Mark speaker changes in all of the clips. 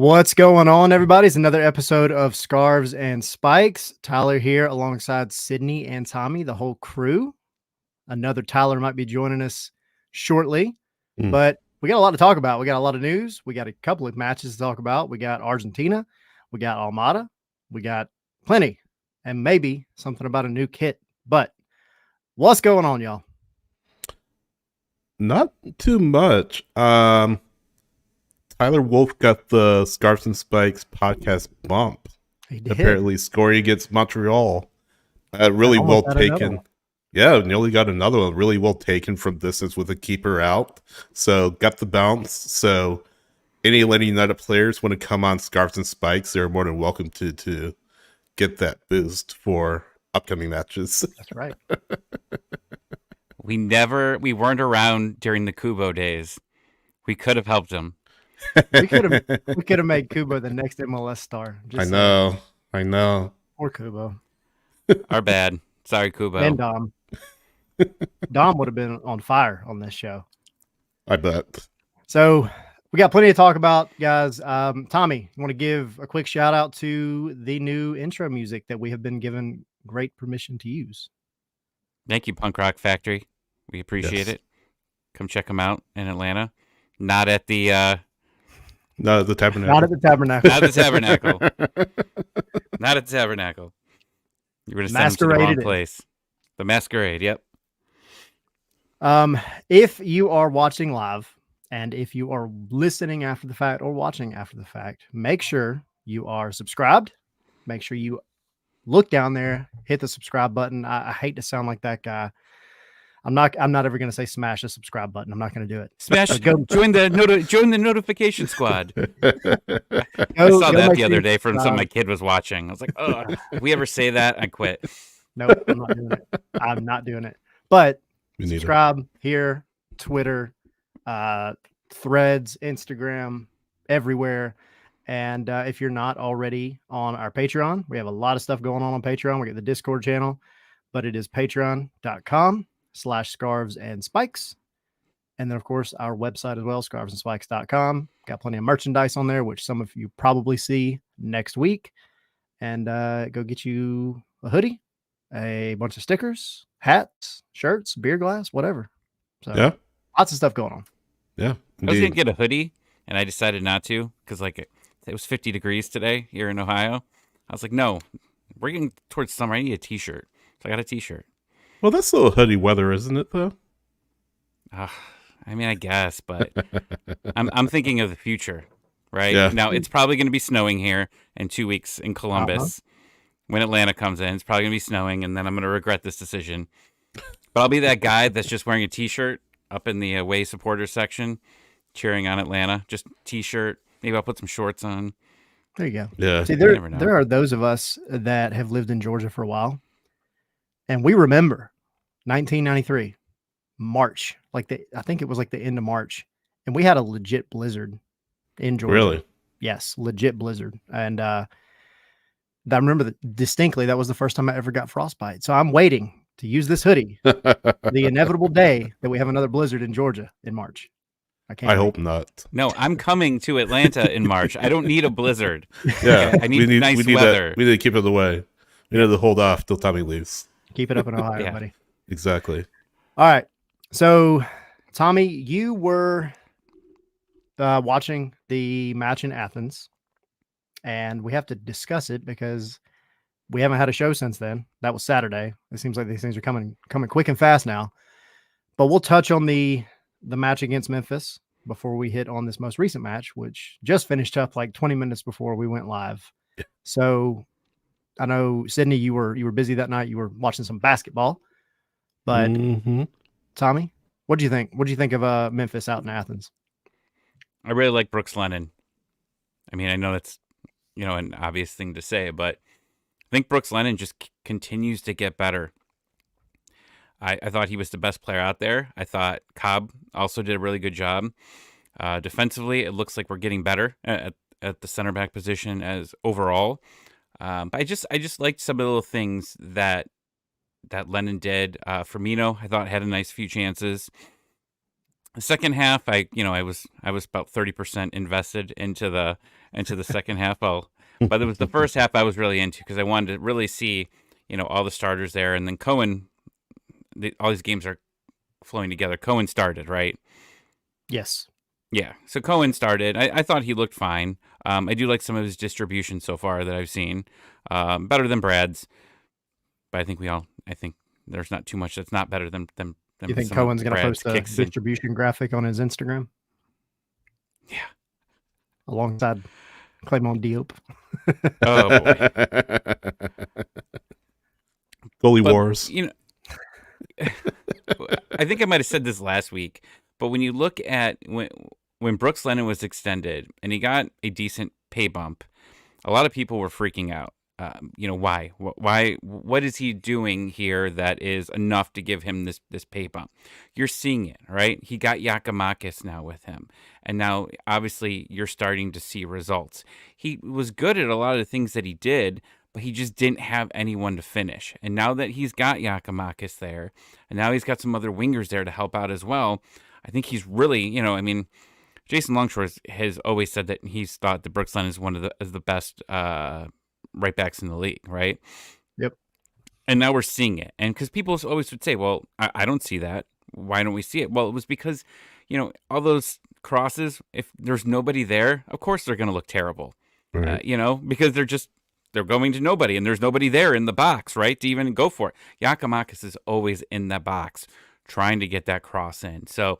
Speaker 1: What's going on, everybody? It's another episode of Scarves and Spikes. Tyler here alongside Sydney and Tommy, the whole crew. Another Tyler might be joining us shortly, but we got a lot to talk about. We got a lot of news. We got a couple of matches to talk about. We got Argentina. We got Almada. We got plenty and maybe something about a new kit. But what's going on, y'all?
Speaker 2: Not too much. Tyler Wolff got the Scarves and Spikes podcast bump.
Speaker 1: He did.
Speaker 2: Apparently scoring against Montreal. Really well taken. Yeah, nearly got another one. Really well taken from distance with a keeper out. So got the bounce. So any Atlanta United players want to come on Scarves and Spikes, they're more than welcome to get that boost for upcoming matches.
Speaker 1: That's right.
Speaker 3: We weren't around during the Kubo days. We could have helped him.
Speaker 1: we could have made Kubo the next MLS star.
Speaker 2: I know.
Speaker 1: Poor Kubo.
Speaker 3: Our bad. Sorry, Kubo.
Speaker 1: And Dom. Dom would have been on fire on this show.
Speaker 2: I bet.
Speaker 1: So we got plenty to talk about, guys. Tommy, you want to give a quick shout out to the new intro music that we have been given great permission to use.
Speaker 3: Thank you, Punk Rock Factory. We appreciate it. Come check them out in Atlanta. Not at the
Speaker 2: Tabernacle.
Speaker 1: Not at the Tabernacle.
Speaker 3: Not at the Tabernacle. Not at the Tabernacle. You're going to send them to the wrong place. The Masquerade, yep.
Speaker 1: If you are watching live and if you are listening after the fact or watching after the fact, make sure you are subscribed. Make sure you look down there, hit the subscribe button. I hate to sound like that guy. I'm not ever going to say smash the subscribe button. I'm not going to do it.
Speaker 3: Smash, join the notification squad. I saw that the other day from something my kid was watching. I was like, oh, if we ever say that, I quit.
Speaker 1: Nope, I'm not doing it. I'm not doing it. But subscribe here, Twitter, Threads, Instagram, everywhere. And if you're not already on our Patreon, we have a lot of stuff going on Patreon. We got the Discord channel, but it is patreon.com/scarves and spikes. And then, of course, our website as well, scarvesandspikes.com. Got plenty of merchandise on there, which some of you probably see next week. And go get you a hoodie, a bunch of stickers, hats, shirts, beer glass, whatever. So
Speaker 2: yeah,
Speaker 1: lots of stuff going on.
Speaker 2: Yeah.
Speaker 3: Indeed. I was going to get a hoodie, and I decided not to because it was 50 degrees today here in Ohio. I was like, no, we're getting towards summer. I need a T-shirt. So I got a T-shirt.
Speaker 2: Well, that's still hoodie weather, isn't it, though?
Speaker 3: I mean, I guess, but I'm thinking of the future, right?
Speaker 2: Yeah.
Speaker 3: Now, it's probably going to be snowing here in 2 weeks in Columbus. When Atlanta comes in, it's probably going to be snowing, and then I'm going to regret this decision. But I'll be that guy that's just wearing a T-shirt up in the away supporters section, cheering on Atlanta. Just T-shirt. Maybe I'll put some shorts on.
Speaker 1: There you go.
Speaker 2: Yeah.
Speaker 1: See, there are those of us that have lived in Georgia for a while, and we remember 1993, March. I think it was like the end of March, and we had a legit blizzard in Georgia.
Speaker 2: Really?
Speaker 1: Yes, legit blizzard. And I remember that distinctly. That was the first time I ever got frostbite. So I'm waiting to use this hoodie the inevitable day that we have another blizzard in Georgia in March.
Speaker 2: I hope not.
Speaker 3: No, I'm coming to Atlanta in March. I don't need a blizzard.
Speaker 2: Yeah,
Speaker 3: I need nice weather.
Speaker 2: We need to keep it away. We need to hold off till Tommy leaves.
Speaker 1: Keep it up in Ohio, buddy.
Speaker 2: Exactly.
Speaker 1: All right. So, Tommy, you were watching the match in Athens, and we have to discuss it because we haven't had a show since then. That was Saturday. It seems like these things are coming quick and fast now. But we'll touch on the match against Memphis before we hit on this most recent match, which just finished up like 20 minutes before we went live.
Speaker 2: Yeah.
Speaker 1: So I know, Sydney, you were busy that night. You were watching some basketball. But Tommy, what do you think? What do you think of Memphis out in Athens?
Speaker 3: I really like Brooks Lennon. I mean, I know that's, an obvious thing to say, but I think Brooks Lennon just continues to get better. I thought he was the best player out there. I thought Cobb also did a really good job. Defensively, it looks like we're getting better at the center back position as overall. But I just liked some of the little things that Lennon did. Firmino, I thought, had a nice few chances. The second half, I was about 30% invested into the second half. But it was the first half I was really into because I wanted to really see, all the starters there, and then Cohen. All these games are flowing together. Cohen started, right?
Speaker 1: Yes.
Speaker 3: Yeah. So Cohen started. I thought he looked fine. I do like some of his distribution so far that I've seen. Better than Brad's, but I think there's not too much that's not better than
Speaker 1: You think Cohen's going to post a distribution graphic on his Instagram?
Speaker 3: Yeah.
Speaker 1: Alongside Clement Diop.
Speaker 3: Oh, boy.
Speaker 2: Goalie wars.
Speaker 3: I think I might have said this last week, but when you look at when Brooks Lennon was extended and he got a decent pay bump, a lot of people were freaking out. Why? Why? What is he doing here that is enough to give him this pay bump? You're seeing it, right? He got Giakoumakis now with him, and now obviously you're starting to see results. He was good at a lot of the things that he did, but he just didn't have anyone to finish. And now that he's got Giakoumakis there, and now he's got some other wingers there to help out as well, I think he's really, Jason Longshore has always said that he's thought that Brooks Lennon is one of the best right backs in the league, right?
Speaker 1: Yep.
Speaker 3: And now we're seeing it. And because people always would say, well, I don't see that. Why don't we see it? Well, it was because, all those crosses, if there's nobody there, of course they're going to look terrible,
Speaker 2: right.
Speaker 3: Because they're going to nobody, and there's nobody there in the box, right, to even go for it. Giakoumakis is always in the box trying to get that cross in. So,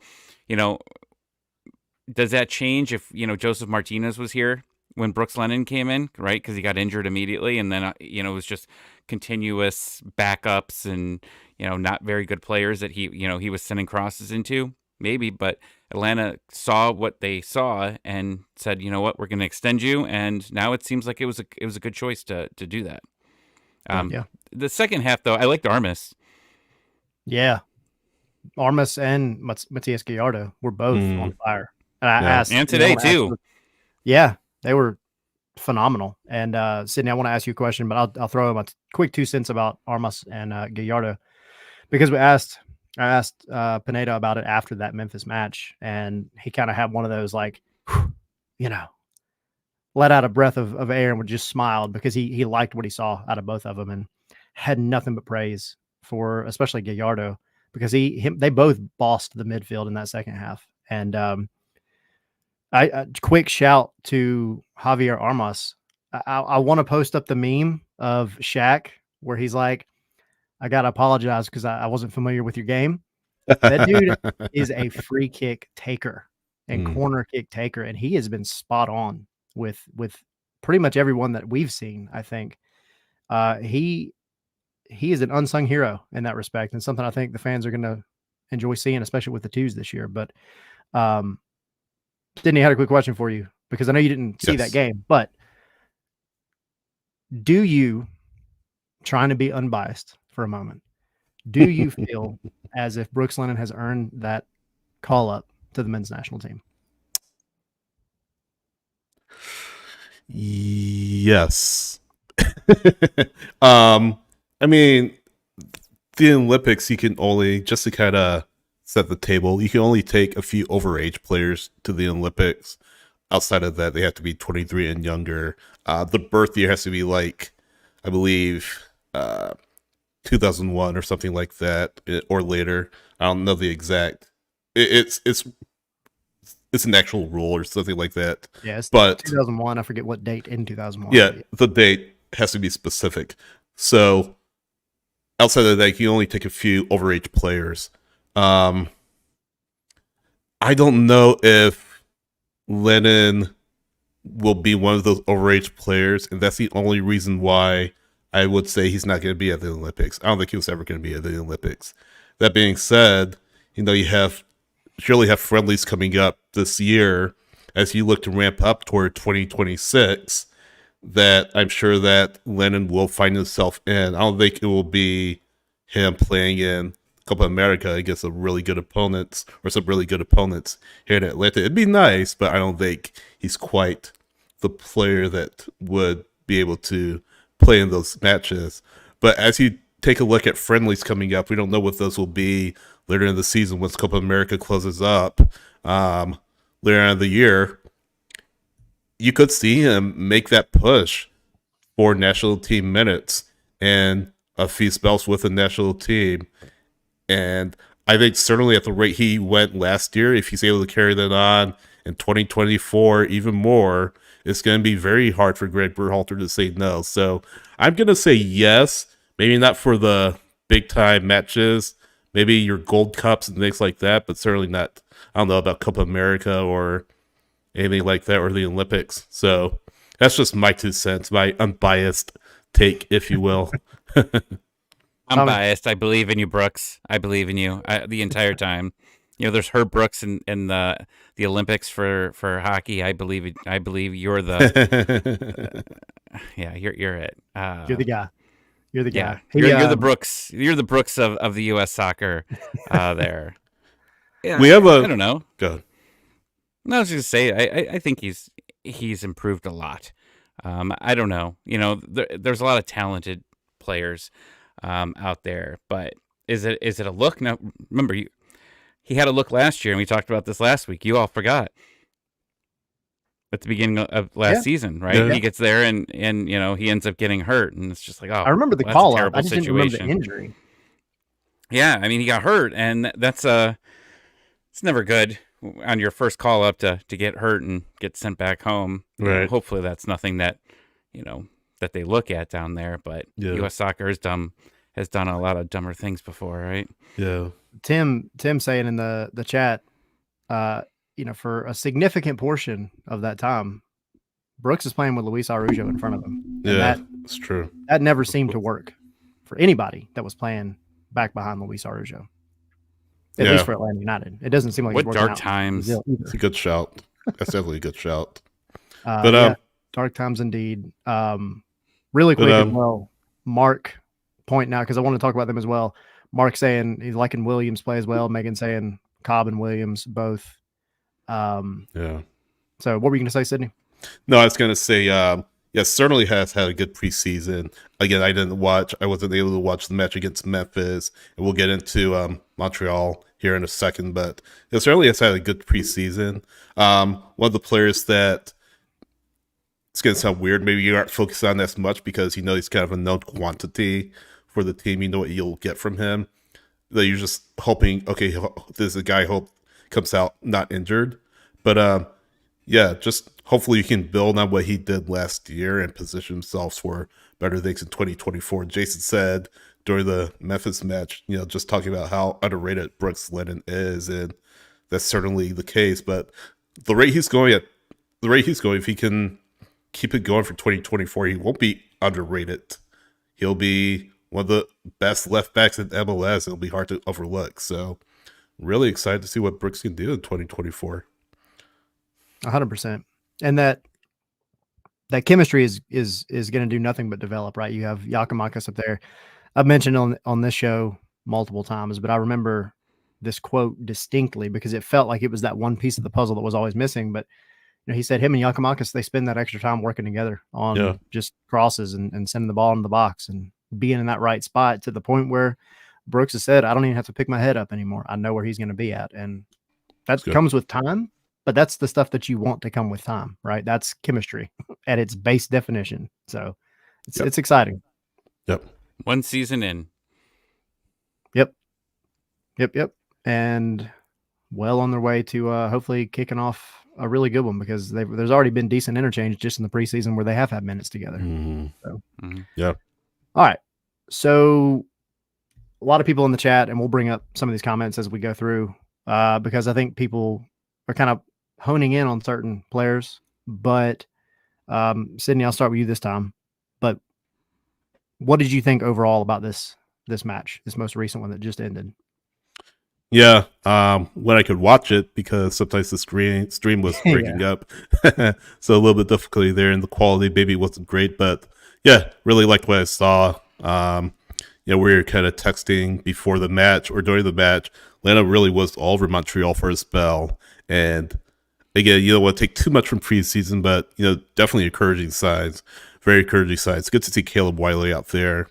Speaker 3: does that change if, Joseph Martinez was here when Brooks Lennon came in, right? Because he got injured immediately, and then, it was just continuous backups and, not very good players that he was sending crosses into, maybe. But Atlanta saw what they saw and said, you know what, we're going to extend you. And now it seems like it was a good choice to do that.
Speaker 1: Yeah.
Speaker 3: The second half, though, I liked Armas.
Speaker 1: Yeah. Armas and Matias Gallardo were both on fire. And I asked,
Speaker 3: and today too.
Speaker 1: Yeah, they were phenomenal. And Sydney, I want to ask you a question, but I'll throw a quick 2 cents about Armas and Gallardo, because I asked Pineda about it after that Memphis match, and he kind of had one of those let out a breath of air and just smiled because he liked what he saw out of both of them and had nothing but praise for especially Gallardo, because they both bossed the midfield in that second half. And I quick shout to Javier Armas. I want to post up the meme of Shaq where he's like, I got to apologize because I wasn't familiar with your game. That dude is a free kick taker and corner kick taker, and he has been spot on with pretty much everyone that we've seen, I think. He is an unsung hero in that respect, and something I think the fans are going to enjoy seeing, especially with the twos this year. But Sydney, I had a quick question for you, because I know you didn't see that game, but do you, trying to be unbiased for a moment, do you feel as if Brooks Lennon has earned that call up to the men's national team?
Speaker 2: Yes. I mean, the Olympics, you can only, just to kind of set the table, you can only take a few overage players to the Olympics. Outside of that, they have to be 23 and younger. The birth year has to be like, I believe, 2001 or something like that, or later. I don't know the exact. It's an actual rule or something like that.
Speaker 1: Yes,
Speaker 2: but
Speaker 1: 2001. I forget what date in 2001.
Speaker 2: Yeah, the date has to be specific. So outside of that, you only take a few overage players. I don't know if Lennon will be one of those overage players, and that's the only reason why I would say he's not going to be at the Olympics. I don't think he was ever going to be at the Olympics. That being said, you surely have friendlies coming up this year as you look to ramp up toward 2026, that I'm sure that Lennon will find himself in. I don't think it will be him playing in Copa America against some really good opponents here in Atlanta. It'd be nice, but I don't think he's quite the player that would be able to play in those matches. But as you take a look at friendlies coming up, we don't know what those will be. later in the season once Copa America closes up later in the year, you could see him make that push for national team minutes and a few spells with the national team. And I think certainly at the rate he went last year, if he's able to carry that on in 2024 even more, it's going to be very hard for Greg Berhalter to say no. So I'm going to say yes, maybe not for the big-time matches, maybe your Gold Cups and things like that, but certainly not, I don't know about Copa America or anything like that, or the Olympics. So that's just my 2 cents, my unbiased take, if you will.
Speaker 3: I'm biased. I believe in you, Brooks. I believe in you the entire time. There's Herb Brooks in the Olympics for hockey. I believe you're the you're it.
Speaker 1: You're the guy. You're the guy.
Speaker 3: You're the Brooks. You're the Brooks of the U.S. soccer there. Yeah,
Speaker 2: we have
Speaker 3: I don't know.
Speaker 2: Go ahead.
Speaker 3: No, I was just gonna say I think he's improved a lot. I don't know. There's a lot of talented players out there, but is it a look? Now, remember, he had a look last year, and we talked about this last week. You all forgot at the beginning of last season, right? Yeah. He gets there, and he ends up getting hurt, and it's just like, oh,
Speaker 1: I remember the call up. I just didn't remember the injury.
Speaker 3: Yeah, I mean, he got hurt, and that's it's never good on your first call up to get hurt and get sent back home.
Speaker 2: Right.
Speaker 3: Hopefully, that's nothing that that they look at down there. But U.S. soccer has done a lot of dumber things before, right?
Speaker 2: Yeah.
Speaker 1: Tim saying in the chat, for a significant portion of that time, Brooks is playing with Luis Araujo in front of him.
Speaker 2: And that's true.
Speaker 1: That never seemed to work for anybody that was playing back behind Luis Araujo. At least for Atlanta United. It doesn't seem like
Speaker 3: what dark times.
Speaker 2: It's a good shout. That's definitely a good shout. But
Speaker 1: dark times indeed. Really quick as well, Mark pointing out, because I want to talk about them as well. Mark saying he's liking Williams play as well. Megan saying Cobb and Williams both. So what were you going to say, Sydney?
Speaker 2: No, I was going to say, certainly has had a good preseason. Again, I wasn't able to watch the match against Memphis, and we'll get into Montreal here in a second, but it certainly has had a good preseason. One of the players that, it's going to sound weird, maybe you aren't focused on as much because he's kind of a known quantity for the team. You know what you'll get from him. That you're just hoping, okay, this is a guy who comes out not injured. But just hopefully you can build on what he did last year and position himself for better things in 2024. Jason said during the Memphis match, just talking about how underrated Brooks Lennon is, and that's certainly the case. But the rate he's going, if he can keep it going for 2024, he won't be underrated. He'll be one of the best left backs in MLS. It'll be hard to overlook. So really excited to see what Brooks can do in 2024.
Speaker 1: 100%. And that chemistry is going to do nothing but develop, right? You have Giakoumakis up there. I've mentioned on this show multiple times, but I remember this quote distinctly because it felt like it was that one piece of the puzzle that was always missing. But he said him and Giakoumakis, they spend that extra time working together on just crosses and sending the ball into the box and being in that right spot to the point where Brooks has said, I don't even have to pick my head up anymore. I know where he's going to be at. And that comes with time, but that's the stuff that you want to come with time, right? That's chemistry at its base definition. So it's exciting.
Speaker 2: Yep.
Speaker 3: One season in.
Speaker 1: Yep. And well on their way to hopefully kicking off a really good one because there's already been decent interchange just in the preseason where they have had minutes together.
Speaker 2: Mm-hmm.
Speaker 1: So.
Speaker 2: Yeah.
Speaker 1: All right. So a lot of people in the chat, and we'll bring up some of these comments as we go through because I think people are kind of honing in on certain players. But Sydney, I'll start with you this time. But what did you think overall about this match, this most recent one that just ended?
Speaker 2: Yeah, when I could watch it because sometimes the stream was breaking up, so a little bit difficulty there, and the quality maybe wasn't great. But yeah, really liked what I saw. We were kind of texting before the match or during the match. Atlanta really was all over Montreal for a spell, and again, you don't want to take too much from preseason, but definitely encouraging signs, very encouraging signs. Good to see Caleb Wiley out there.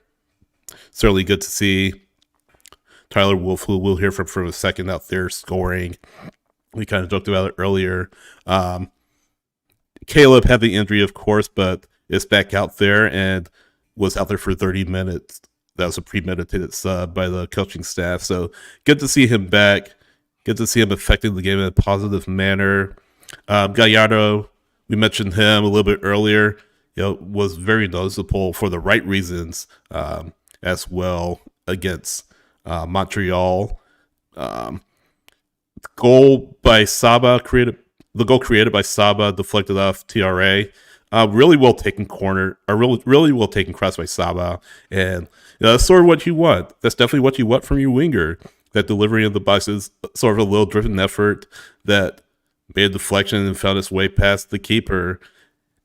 Speaker 2: Certainly good to see Tyler Wolff, who we'll hear from for a second, out there scoring. We kind of joked about it earlier. Caleb had the injury, of course, but is back out there and was out there for 30 minutes. That was a premeditated sub by the coaching staff. So good to see him back. Good to see him affecting the game in a positive manner. Gallardo, we mentioned him a little bit earlier, was very noticeable for the right reasons as well against Montreal. The goal created by Saba, deflected off TRA. Really well taken corner, or really well taken cross by Saba. And that's sort of what you want. That's definitely what you want from your winger. That delivery of the box is sort of a little driven effort that made a deflection and found its way past the keeper.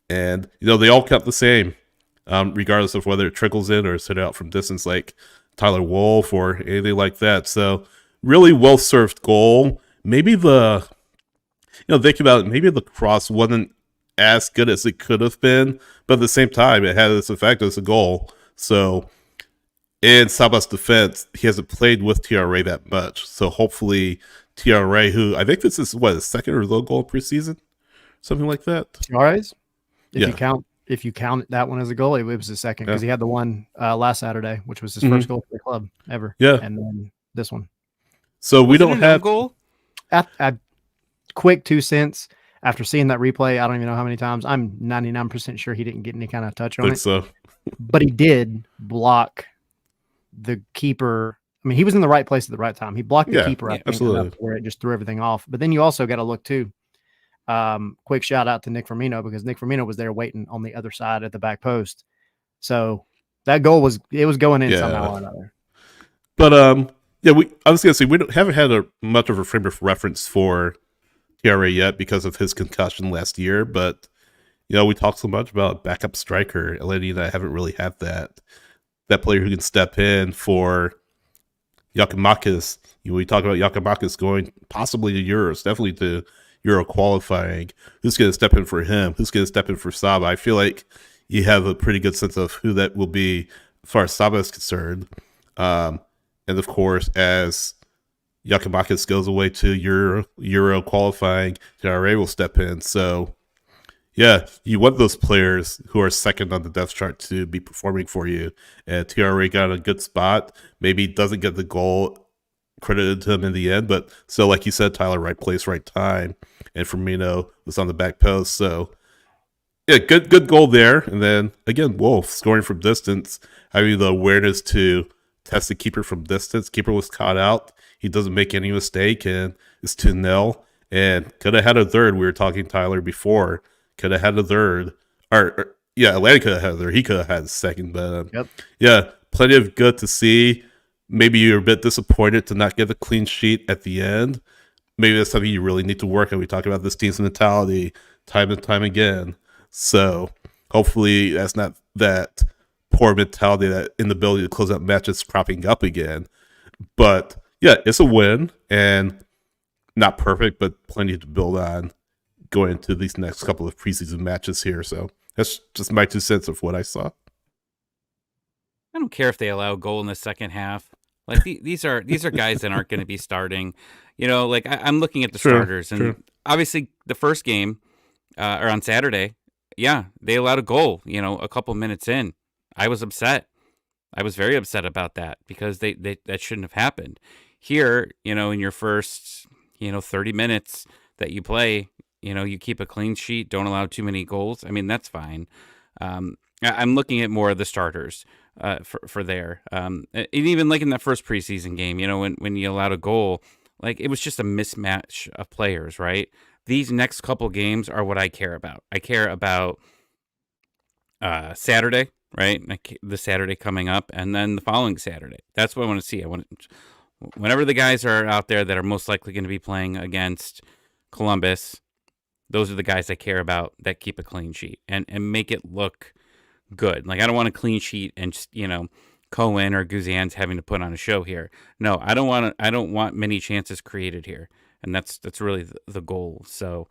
Speaker 2: And, they all count the same, regardless of whether it trickles in or is hit out from distance like Tyler Wolff or anything like that. So, really well-served goal. Maybe thinking about it, maybe the cross wasn't as good as it could have been, but at the same time, it had its effect as a goal. So, in Saba's defense, he hasn't played with TRA that much. So hopefully TRA, who I think this is his second or third goal preseason, something like that.
Speaker 1: TRA's, if you count that one as a goal, it was the second because he had the one last Saturday, which was his first goal for the club ever.
Speaker 2: Yeah,
Speaker 1: and then this one.
Speaker 3: So we don't have goal.
Speaker 1: At quick 2 cents. After seeing that replay, I don't even know how many times. I'm 99% sure he didn't get any kind of touch on it.
Speaker 2: So,
Speaker 1: but he did block the keeper. I mean, he was in the right place at the right time. He blocked the keeper, I think,
Speaker 2: absolutely,
Speaker 1: where it just threw everything off. But then you also got to look too. Quick shout out to Nick Firmino, because Nick Firmino was there waiting on the other side at the back post. So that goal was going in somehow or another.
Speaker 2: But I was gonna say we haven't had much of a frame of reference for TRA yet because of his concussion last year. But we talked so much about backup striker. Eleni and I haven't really had that player who can step in for Giakoumakis. We talk about Giakoumakis going possibly to Euros, definitely to Euro qualifying. Who's going to step in for him? Who's going to step in for Saba? I feel like you have a pretty good sense of who that will be as far as Saba is concerned. And of course, as Giakoumakis goes away to Euro qualifying, TRA will step in. So, yeah, you want those players who are second on the depth chart to be performing for you. And TRA got a good spot. Maybe doesn't get the goal credited to him in the end, but still, like you said, Tyler, right place, right time. And Firmino was on the back post. So, yeah, good goal there. And then, again, Wolff scoring from distance, having the awareness to test the keeper from distance. Keeper was caught out. He doesn't make any mistake, and it's 2-0. And could have had a third. We were talking, Tyler, before. Could have had a third. Atlanta could have had a third. He could have had a second. But, yeah, plenty of good to see. Maybe you're a bit disappointed to not get a clean sheet at the end. Maybe that's something you really need to work on. We talk about this team's mentality time and time again. So hopefully that's not that poor mentality, that inability to close out matches cropping up again. But, yeah, it's a win, and not perfect, but plenty to build on going into these next couple of preseason matches here. So that's just my 2 cents of what I saw.
Speaker 3: I don't care if they allow a goal in the second half. Like these are guys that aren't going to be starting. I'm looking at the starters, and obviously the first game or on Saturday, they allowed a goal. A couple minutes in, I was upset. I was very upset about that because they that shouldn't have happened. Here, in your first 30 minutes that you play, you keep a clean sheet, don't allow too many goals. I mean, that's fine. I'm looking at more of the starters for there. And even like in that first preseason game, when you allowed a goal, like it was just a mismatch of players, right? These next couple games are what I care about. I care about Saturday, right? The Saturday coming up, and then the following Saturday. That's what I want to see. Whenever the guys are out there that are most likely going to be playing against Columbus, those are the guys I care about that keep a clean sheet and make it look good. Like, I don't want a clean sheet and just, Cohen or Guzan's having to put on a show here. No, I don't want many chances created here. And that's really the goal. So,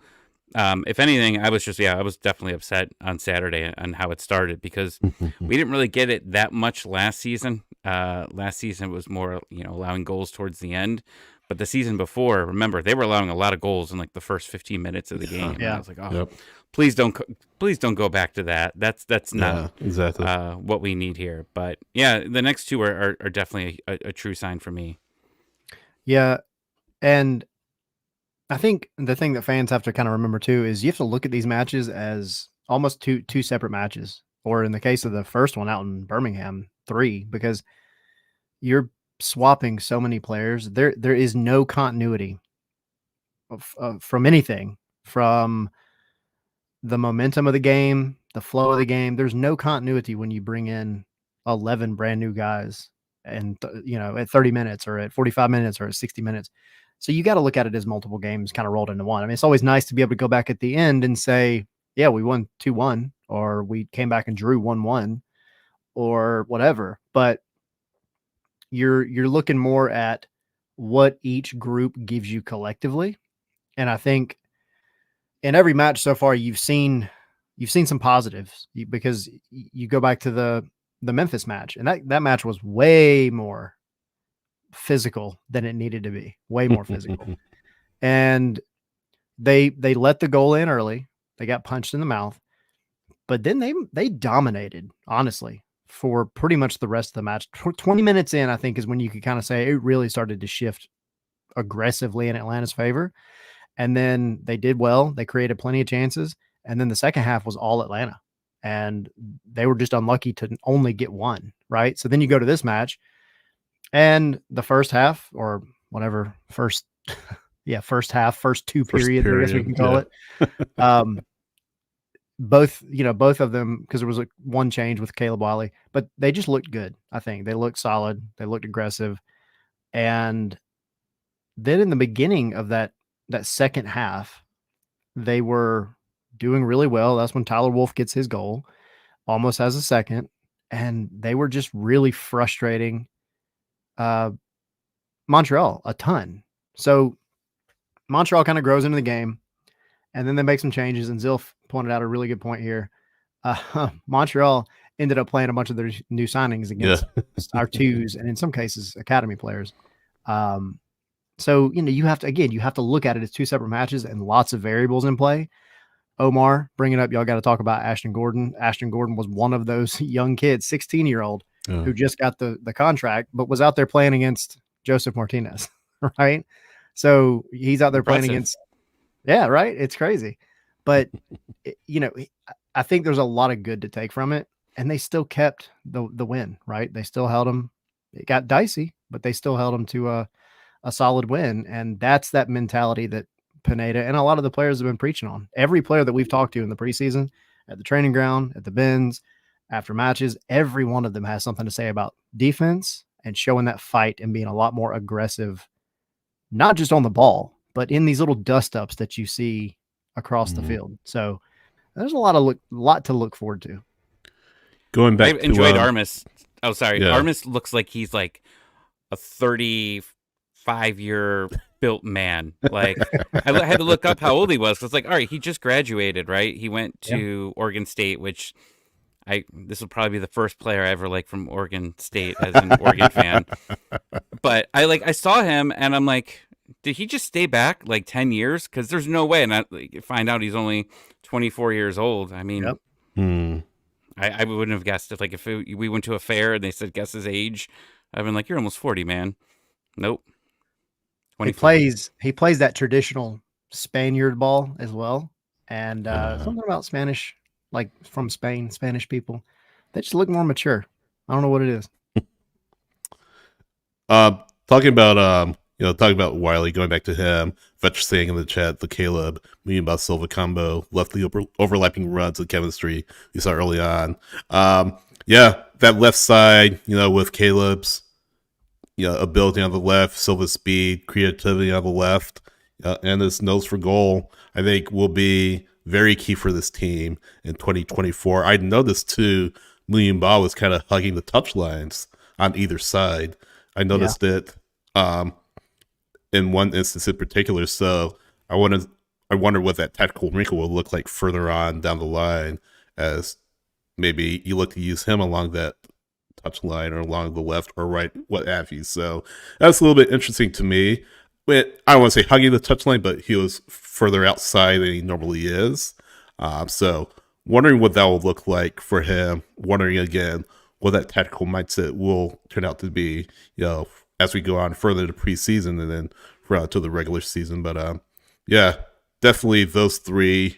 Speaker 3: if anything, I was definitely upset on Saturday on how it started because we didn't really get it that much last season. Last season was more, allowing goals towards the end. But the season before, remember, they were allowing a lot of goals in like the first 15 minutes of the game.
Speaker 1: Yeah.
Speaker 3: And I was like, oh, please don't go back to that. That's not
Speaker 2: exactly
Speaker 3: what we need here. But yeah, the next two are definitely a true sign for me.
Speaker 1: Yeah. And I think the thing that fans have to kind of remember too is you have to look at these matches as almost two separate matches, or in the case of the first one out in Birmingham, 3, because you're swapping so many players. There is no continuity from anything, from the momentum of the game, the flow of the game. There's no continuity when you bring in 11 brand new guys and at 30 minutes or at 45 minutes or at 60 minutes. So you got to look at it as multiple games kind of rolled into one. I mean, it's always nice to be able to go back at the end and say, yeah, we won 2-1, or we came back and drew 1-1 or whatever. But you're looking more at what each group gives you collectively. And I think in every match so far, you've seen some positives, because you go back to the Memphis match, and that match was way more physical than it needed to be, way more physical. And they let the goal in early. They got punched in the mouth, but then they dominated, honestly, for pretty much the rest of the match. 20 minutes in, I think, is when you could kind of say it really started to shift aggressively in Atlanta's favor. And then they did well. They created plenty of chances. And then the second half was all Atlanta, and they were just unlucky to only get one, right? So then you go to this match, and the first half, or whatever, first half, first two periods, I guess we can call it. Both of them, because there was one change with Caleb Wiley, but they just looked good. I think they looked solid. They looked aggressive. And then in the beginning of that second half, they were doing really well. That's when Tyler Wolff gets his goal, almost has a second, and they were just really frustrating Montreal a ton. So Montreal kind of grows into the game, and then they make some changes, and Zilf pointed out a really good point here. Montreal ended up playing a bunch of their new signings against our twos, and in some cases, academy players. So, you have to look at it as two separate matches and lots of variables in play. Omar, bringing up, y'all got to talk about Ashton Gordon. Ashton Gordon was one of those young kids, 16-year-old, who just got the contract, but was out there playing against Joseph Martinez, right? So he's out there playing against, right? It's crazy. But, I think there's a lot of good to take from it, and they still kept the win, right? They still held them. It got dicey, but they still held them to a solid win. And that's that mentality that Pineda and a lot of the players have been preaching on. Every player that we've talked to in the preseason, at the training ground, at the bins, after matches, every one of them has something to say about defense and showing that fight and being a lot more aggressive, not just on the ball, but in these little dust ups that you see across the field. So there's a lot to look forward to.
Speaker 2: Going back,
Speaker 3: I enjoyed Armis. Oh, sorry. Yeah. Armis looks like he's like a 35-year built man. Like, I had to look up how old he was. It's like, all right, he just graduated, right? He went to Oregon State, which this will probably be the first player I ever like from Oregon State as an Oregon fan. But I saw him and I'm like, did he just stay back like 10 years? Because there's no way. And I find out he's only 24 years old. I mean, I wouldn't have guessed if we went to a fair and they said guess his age. I've been like, you're almost 40, man. Nope. He plays
Speaker 1: that traditional Spaniard ball as well. And something about Spanish, like from Spain, Spanish people, they just look more mature. I don't know what it is.
Speaker 2: Talking about Wiley, going back to him, Fetch saying in the chat, the Caleb Muyimba Silva combo left the overlapping runs and chemistry you saw early on. That left side, with Caleb's ability on the left, Silva's speed, creativity on the left, and his nose for goal, I think will be very key for this team in 2024. I noticed too, Muyimba was kind of hugging the touchlines on either side. I noticed it in one instance in particular. So I wonder what that tactical wrinkle will look like further on down the line, as maybe you look to use him along that touchline or along the left or right, what have you. So that's a little bit interesting to me. But I don't want to say hugging the touchline, but he was further outside than he normally is. So wondering what that will look like for him. Wondering again what that tactical mindset will turn out to be, as we go on further to preseason and then to the regular season. But yeah, definitely those three,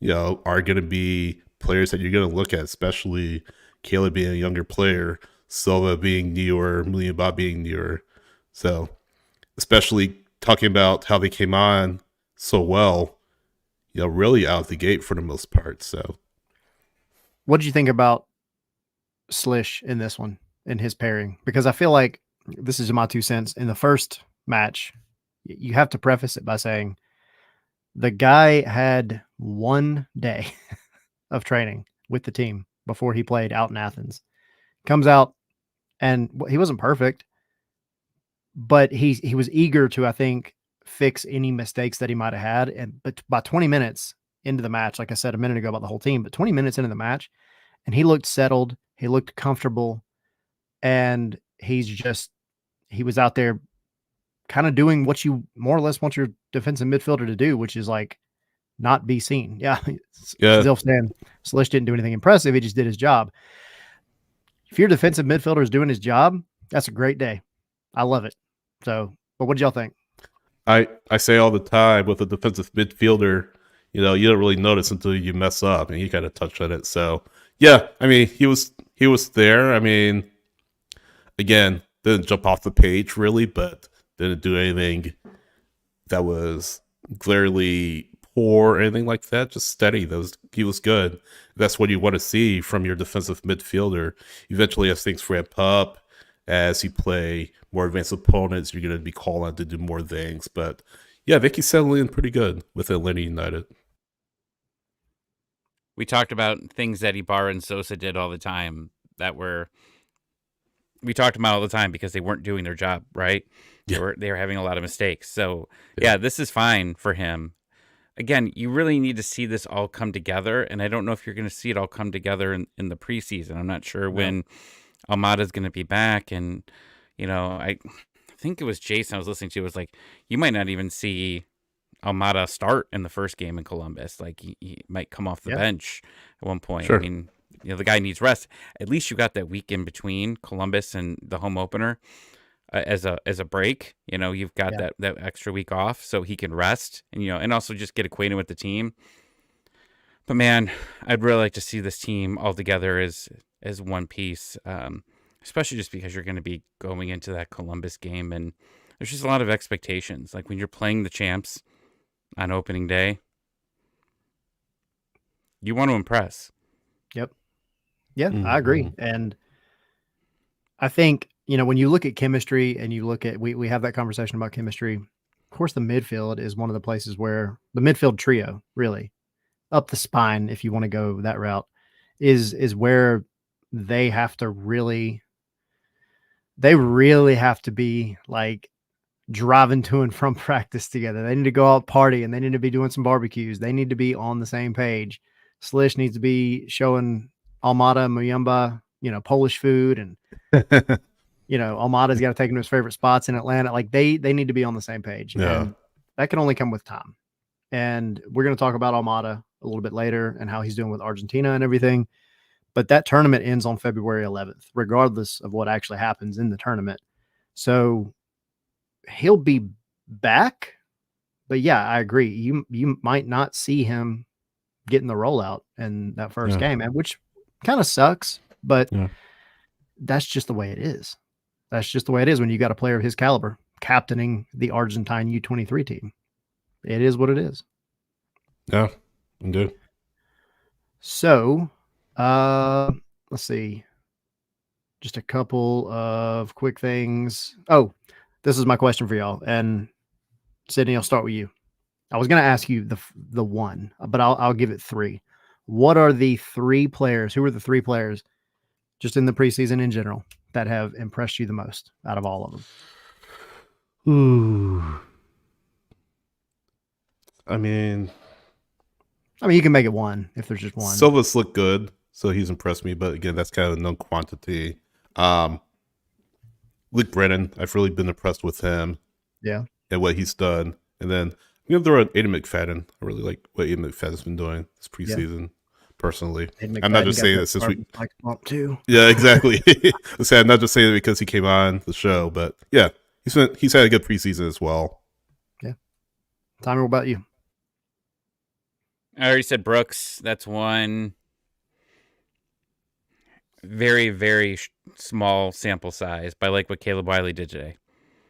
Speaker 2: are going to be players that you're going to look at, especially Caleb being a younger player, Silva being newer, Muyumba being newer. So especially talking about how they came on so well, really out of the gate for the most part. So
Speaker 1: what did you think about Slish in this one, in his pairing? Because I feel like, this is my 2 cents, in the first match, you have to preface it by saying the guy had 1 day of training with the team before he played out in Athens. Comes out, and he wasn't perfect, but he was eager to, I think, fix any mistakes that he might have had. And but by 20 minutes into the match, like I said a minute ago about the whole team, but 20 minutes into the match, and he looked settled, he looked comfortable, and he was out there kind of doing what you more or less want your defensive midfielder to do, which is like not be seen. Yeah. Zilf saying Slish didn't do anything impressive. He just did his job. If your defensive midfielder is doing his job, that's a great day. I love it. So, but what did y'all think?
Speaker 2: I say all the time with a defensive midfielder, you don't really notice until you mess up, and he kind of touched on it. So yeah, I mean, he was there. I mean, again, didn't jump off the page really, but didn't do anything that was glaringly poor or anything like that. Just steady. He was good. That's what you want to see from your defensive midfielder. Eventually, as things ramp up, as you play more advanced opponents, you're going to be called on to do more things. But yeah, Vicky's settling in pretty good with Atlanta United.
Speaker 3: We talked about things that Ibarra and Sosa did all the time we talked about all the time because they weren't doing their job, right? Yeah. They were having a lot of mistakes. So yeah, this is fine for him. Again, you really need to see this all come together, and I don't know if you're going to see it all come together in the preseason. I'm not sure when Almada is going to be back, and I think it was Jason I was listening to was like, you might not even see Almada start in the first game in Columbus. Like he might come off the bench at one point. Sure. I mean, the guy needs rest. At least you got that week in between Columbus and the home opener as a break. You've got that extra week off so he can rest and also just get acquainted with the team. But man, I'd really like to see this team all together as one piece, especially just because you're going to be going into that Columbus game, and there's just a lot of expectations. Like when you're playing the champs on opening day, you want to impress.
Speaker 1: Yep. Yeah, I agree. And I think, when you look at chemistry and you look at, we have that conversation about chemistry. Of course, the midfield is one of the places where the midfield trio, really, up the spine, if you want to go that route, is where they have to really have to be like driving to and from practice together. They need to go out party, and they need to be doing some barbecues. They need to be on the same page. Slish needs to be showing Almada and Muyumba, Polish food, and Almada's got to take him to his favorite spots in Atlanta. Like they need to be on the same page.
Speaker 2: Yeah.
Speaker 1: And that can only come with time. And we're going to talk about Almada a little bit later and how he's doing with Argentina and everything. But that tournament ends on February 11th, regardless of what actually happens in the tournament. So he'll be back. But yeah, I agree. You might not see him getting the rollout in that first game, and which kind of sucks, but that's just the way it is. That's just the way it is when you got a player of his caliber captaining the Argentine U23 team. It is what it is.
Speaker 2: Yeah, indeed.
Speaker 1: So, let's see. Just a couple of quick things. Oh, this is my question for y'all. And Sydney, I'll start with you. I was going to ask you the one, but I'll give it three. What are the three players? Who are the three players just in the preseason in general that have impressed you the most out of all of them?
Speaker 2: Ooh. I mean,
Speaker 1: you can make it one if there's just one.
Speaker 2: Silva's looked good, so he's impressed me. But again, that's kind of a known quantity. Luke Brennan, I've really been impressed with him.
Speaker 1: Yeah.
Speaker 2: And what he's done. And then I'm going to throw in Aiden McFadden. I really like what Aiden McFadden's been doing this preseason, personally. I'm not just saying that since we...
Speaker 1: too.
Speaker 2: Yeah, exactly. I'm not just saying it because he came on the show, but yeah, he's had a good preseason as well.
Speaker 1: Yeah. Tommy, what about you?
Speaker 3: I already said Brooks. That's one. Very, very small sample size, but I like what Caleb Wiley did today.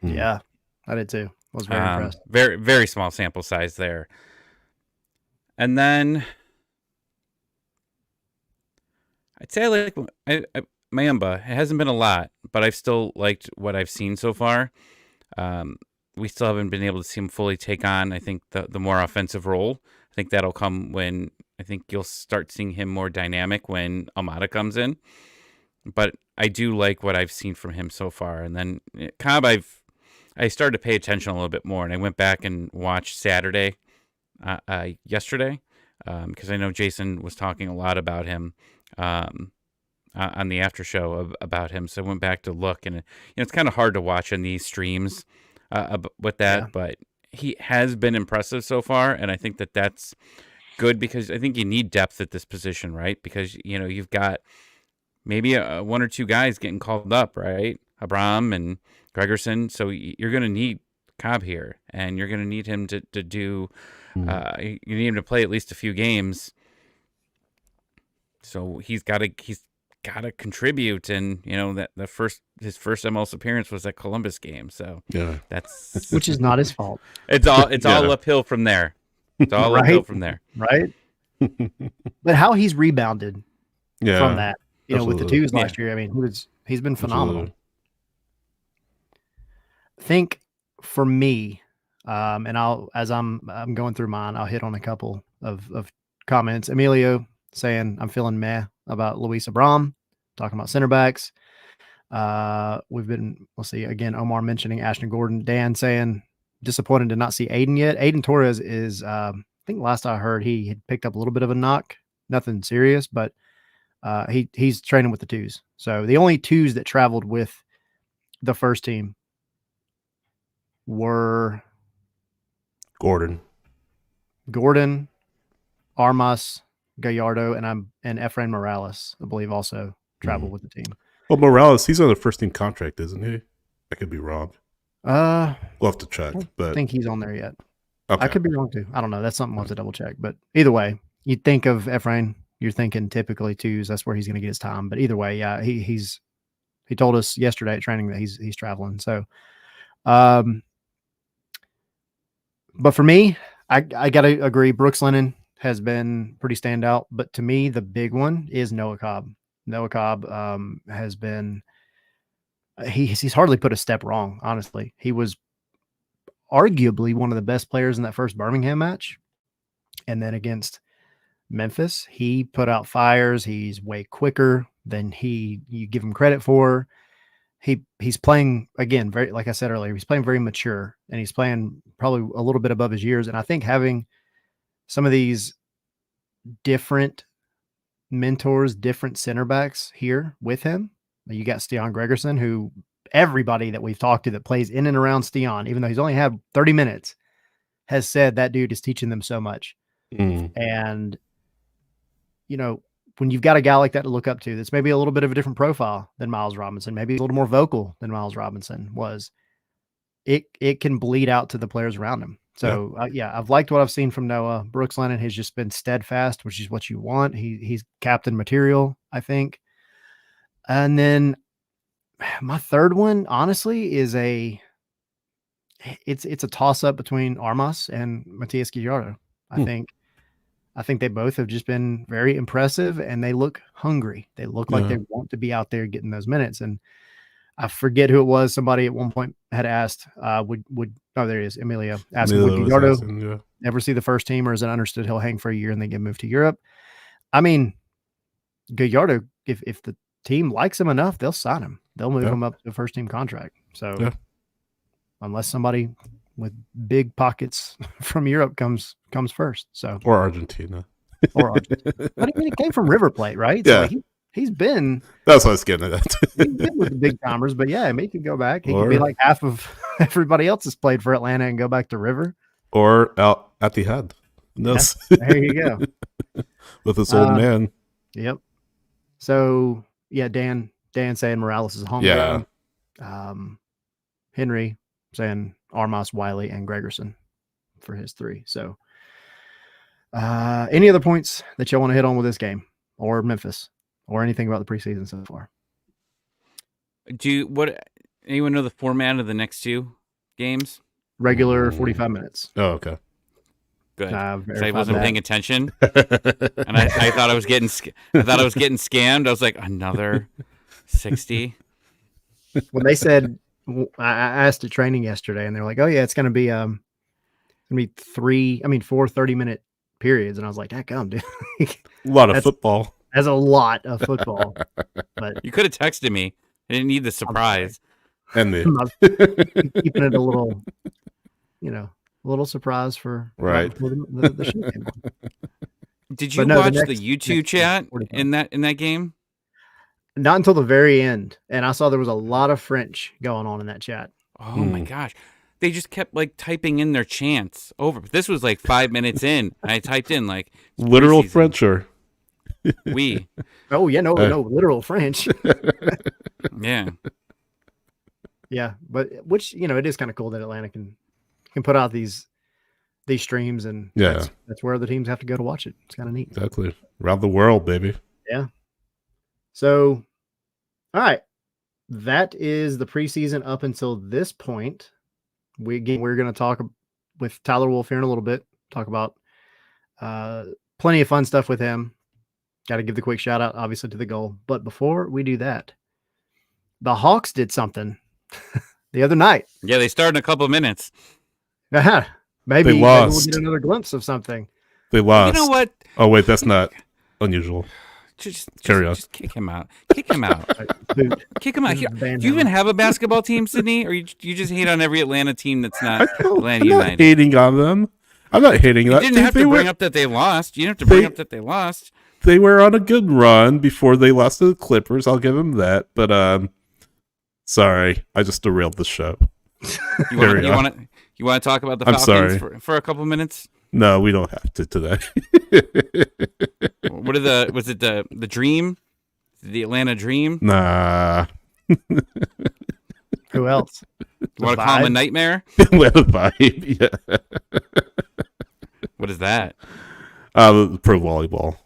Speaker 1: Yeah, I did too. I was very impressed.
Speaker 3: Very, very small sample size there. And then I'd say I like Mayumba. It hasn't been a lot, but I've still liked what I've seen so far. We still haven't been able to see him fully take on, I think, the more offensive role. I think that'll come when I think you'll start seeing him more dynamic when Almada comes in. But I do like what I've seen from him so far. And then Cobb, I started to pay attention a little bit more, and I went back and watched Saturday, yesterday, because I know Jason was talking a lot about him on the after show about him. So I went back to look, and it's kind of hard to watch in these streams with that, but he has been impressive so far, and I think that's good because I think you need depth at this position, right? Because you've got maybe one or two guys getting called up, right? Abram and Gregerson. So you're going to need Cobb here, and you're going to need him to do. You need him to play at least a few games. So he's got to contribute, and that his first MLS appearance was that Columbus game. So that's
Speaker 1: which is not his fault.
Speaker 3: It's all uphill from there. It's all uphill from there,
Speaker 1: right? But how he's rebounded from that, with the twos last year. I mean, he's been phenomenal.
Speaker 2: Absolutely.
Speaker 1: I think for me, and as I'm going through mine, I'll hit on a couple of comments. Emilio saying I'm feeling meh about Luis Abram, talking about center backs. We'll see again. Omar mentioning Ashton Gordon. Dan saying disappointed to not see Aiden yet. Aiden Torres is, I think last I heard he had picked up a little bit of a knock, nothing serious, but he's training with the twos. So the only twos that traveled with the first team were
Speaker 2: Gordon,
Speaker 1: Armas, Gallardo, and Efrain Morales, I believe, also traveled with the team.
Speaker 2: Well, Morales, he's on a first team contract, isn't he? I could be wrong.
Speaker 1: We'll
Speaker 2: have to check. But
Speaker 1: I think he's on there yet.
Speaker 2: Okay.
Speaker 1: I could be wrong too. I don't know. That's something we'll have to double check. But either way, you think of Efrain, you're thinking typically twos. That's where he's going to get his time. But either way, yeah, he told us yesterday at training that he's traveling. So, but for me, I got to agree. Brooks Lennon has been pretty standout. But to me, the big one is Noah Cobb. Noah Cobb has been he's hardly put a step wrong, honestly. He was arguably one of the best players in that first Birmingham match. And then against Memphis, he put out fires. He's way quicker than you give him credit for. He's playing, again, very, like I said earlier, he's playing very mature, and he's playing probably a little bit above his years. And I think having some of these different mentors, different center backs here with him. You got Stian Gregerson, who everybody that we've talked to that plays in and around Stian, even though he's only had 30 minutes, has said that dude is teaching them so much. And, when you've got a guy like that to look up to, that's maybe a little bit of a different profile than Miles Robinson, maybe a little more vocal than Miles Robinson was, it can bleed out to the players around him. So, I've liked what I've seen from Noah. Brooks Lennon has just been steadfast, which is what you want. He's captain material, I think. And then my third one, honestly, is it's a toss-up between Armas and Matias Gallardo. I think they both have just been very impressive, and they look hungry. They look like they want to be out there getting those minutes. And I forget who it was. Somebody at one point had asked, there he is, Emilio, asking, would Gallardo ever see the first team, or is it understood he'll hang for a year and then get moved to Europe? I mean, Gallardo, if the team likes him enough, they'll sign him. They'll move him up to a first team contract. So unless somebody with big pockets from Europe comes first. So
Speaker 2: or Argentina.
Speaker 1: But I mean, it came from River Plate, right?
Speaker 2: Yeah.
Speaker 1: So He's been.
Speaker 2: That's what I was getting at.
Speaker 1: He's been with the big timers, but yeah, he could go back. He could be like half of everybody else has played for Atlanta and go back to River.
Speaker 2: Or out at the head.
Speaker 1: Yes. There you go.
Speaker 2: With this old man.
Speaker 1: Yep. So yeah, Dan saying Morales is homegrown. Yeah. Henry saying Armas, Wiley, and Gregerson for his 3. So any other points that y'all want to hit on with this game or Memphis or anything about the preseason so far?
Speaker 3: Anyone know the format of the next 2 games?
Speaker 1: Regular 45 minutes.
Speaker 2: Oh, okay.
Speaker 3: Good. I wasn't paying attention, and I thought I was getting scammed. I was like, another 60.
Speaker 1: When they said, I asked at training yesterday, and they're like, "Oh yeah, it's gonna be 4 30-minute periods," and I was like, "That gum, dude."
Speaker 2: A lot of football.
Speaker 1: That's a lot of football. But
Speaker 3: you could have texted me. I didn't need the surprise.
Speaker 2: And me
Speaker 1: keeping it a little, a little surprise for
Speaker 2: right.
Speaker 1: The show came on.
Speaker 3: Did you watch the YouTube chat in that game?
Speaker 1: Not until the very end, and I saw there was a lot of French going on in that chat.
Speaker 3: Oh my gosh. They just kept like typing in their chants over. This was like 5 minutes in, and I typed in like
Speaker 2: literal French or
Speaker 3: we.
Speaker 1: Oh yeah, no, literal French.
Speaker 3: Yeah.
Speaker 1: Yeah, but which it is kind of cool that Atlanta can put out these streams, and that's where the teams have to go to watch it. It's kind of neat.
Speaker 2: Exactly. Around the world, baby.
Speaker 1: Yeah. So, all right, that is the preseason up until this point. We're going to talk with Tyler Wolff here in a little bit. Talk about plenty of fun stuff with him. Got to give the quick shout out, obviously, to the goal. But before we do that, the Hawks did something the other night.
Speaker 3: Yeah, they started in a couple of minutes.
Speaker 1: Maybe we'll get another glimpse of something.
Speaker 2: They lost.
Speaker 3: You know what?
Speaker 2: Oh wait, that's not unusual. Carry on.
Speaker 3: Just kick him out. Kick him out. Kick him out. Do you even have a basketball team, Sydney, or you just hate on every Atlanta team that's not Atlanta United?
Speaker 2: I'm not hating on them. I'm not hating.
Speaker 3: You didn't have to bring up that they lost. You didn't have to bring up that they lost.
Speaker 2: They were on a good run before they lost to the Clippers. I'll give them that. But sorry, I just derailed the show.
Speaker 3: You want to talk about the Falcons for a couple minutes?
Speaker 2: No, we don't have to today.
Speaker 3: Was it the Dream? The Atlanta Dream?
Speaker 2: Nah.
Speaker 1: Who else?
Speaker 3: You want to call him a nightmare?
Speaker 2: Atlanta Vibe, yeah.
Speaker 3: What is that?
Speaker 2: Pro volleyball.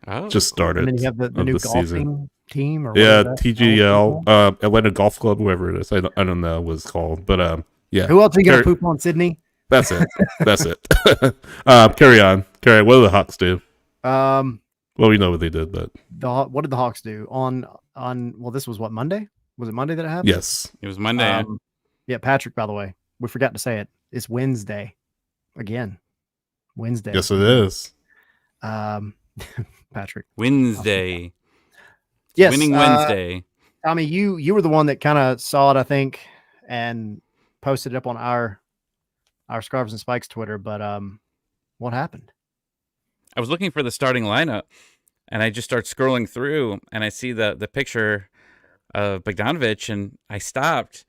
Speaker 3: Oh.
Speaker 2: Just started.
Speaker 1: And then you have the new golfing team? Or
Speaker 2: TGL, Atlanta Golf Club, whoever it is. I don't know what it's called. But yeah.
Speaker 1: Who else are you going to poop on, Sydney?
Speaker 2: That's it. That's it. Carry on. What do the Hawks do? Well, we know what they did, but
Speaker 1: what did the Hawks do on? Well, this was what, Monday? Was it Monday that it happened?
Speaker 2: Yes,
Speaker 3: it was Monday.
Speaker 1: Yeah, Patrick. By the way, we forgot to say it. It's Wednesday again. Wednesday.
Speaker 2: Yes, it is.
Speaker 1: Patrick.
Speaker 3: Wednesday.
Speaker 1: Yes,
Speaker 3: winning Wednesday.
Speaker 1: Tommy, you were the one that kind of saw it, I think, and posted it up on our Scarves and Spikes Twitter, but what happened?
Speaker 3: I was looking for the starting lineup, and I just start scrolling through, and I see the picture of Bogdanovic, and I stopped,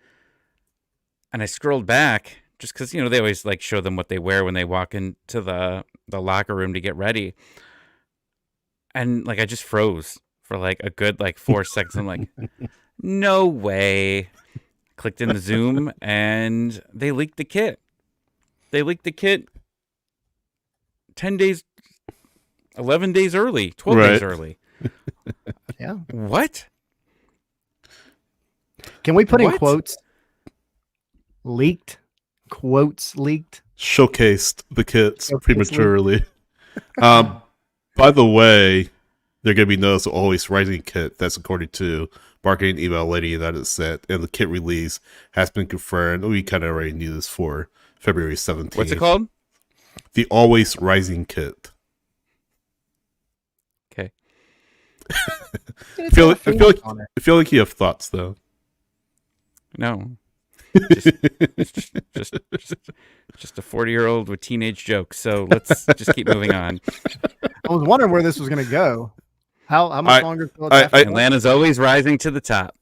Speaker 3: and I scrolled back, just because, they always like show them what they wear when they walk into the locker room to get ready. And like I just froze for like a good 4 seconds. I'm like, no way. Clicked in the Zoom, and they leaked the kit. They leaked the kit 10 days, 11 days early, 12 days early.
Speaker 1: Yeah.
Speaker 3: What?
Speaker 1: Can we put in quotes? Leaked? Quotes leaked?
Speaker 2: Showcased the kits prematurely. By the way, they're going to be noticed always rising kit. That's according to marketing email lady that is sent, and the kit release has been confirmed. We kind of already knew this for February 17th.
Speaker 3: What's it called?
Speaker 2: The Always Rising Kit.
Speaker 3: Okay.
Speaker 2: I feel like you have thoughts, though.
Speaker 3: No. just a 40-year-old with teenage jokes. So let's just keep moving on.
Speaker 1: I was wondering where this was going to go. How much longer?
Speaker 3: Atlanta's always rising to the top.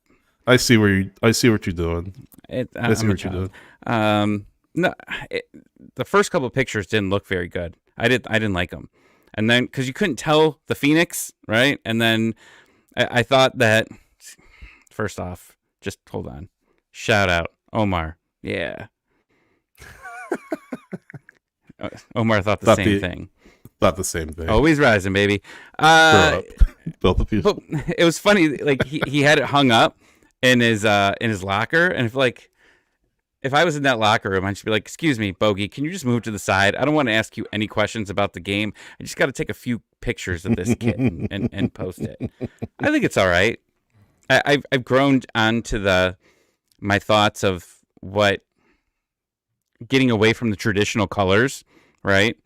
Speaker 2: I see what you're doing.
Speaker 3: I see what you're doing. No, the first couple of pictures didn't look very good. I didn't like them, and then because you couldn't tell the Phoenix, right? And then I thought that first off, just hold on, shout out Omar, yeah. Omar thought the same thing.
Speaker 2: Thought the same thing.
Speaker 3: Always rising, baby.
Speaker 2: Both of you.
Speaker 3: But it was funny. Like he had it hung up in his locker, and if I was in that locker room, I'd just be like, "Excuse me, Bogey, can you just move to the side? I don't want to ask you any questions about the game. I just got to take a few pictures of this kit and post it." I think it's all right. I've grown onto my thoughts of what getting away from the traditional colors, right?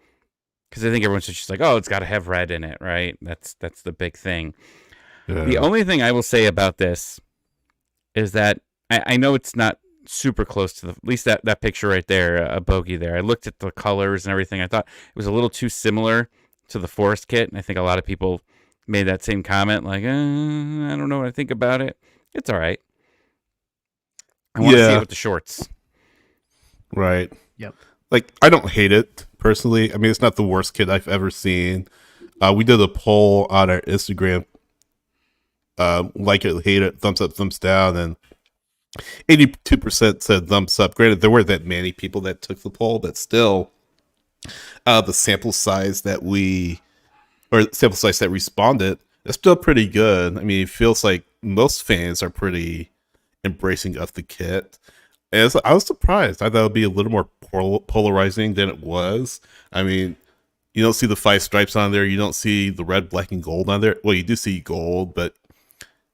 Speaker 3: Because I think everyone's just like, "Oh, it's got to have red in it," right? That's the big thing. Yeah. The only thing I will say about this is that I know it's not super close to at least that picture right there, a Bogey there. I looked at the colors and everything. I thought it was a little too similar to the Forest kit, and I think a lot of people made that same comment, like, I don't know what I think about it. It's all right. I want to see it with the shorts.
Speaker 2: Right.
Speaker 1: Yep.
Speaker 2: Like, I don't hate it personally. I mean, it's not the worst kit I've ever seen. We did a poll on our Instagram, like it, hate it, thumbs up, thumbs down, and 82% said thumbs up. Granted, there weren't that many people that took the poll, but still, the sample size that responded is still pretty good. I mean, it feels like most fans are pretty embracing of the kit. And I was surprised. I thought it would be a little more polarizing than it was. I mean, you don't see the 5 stripes on there. You don't see the red, black, and gold on there. Well, you do see gold, and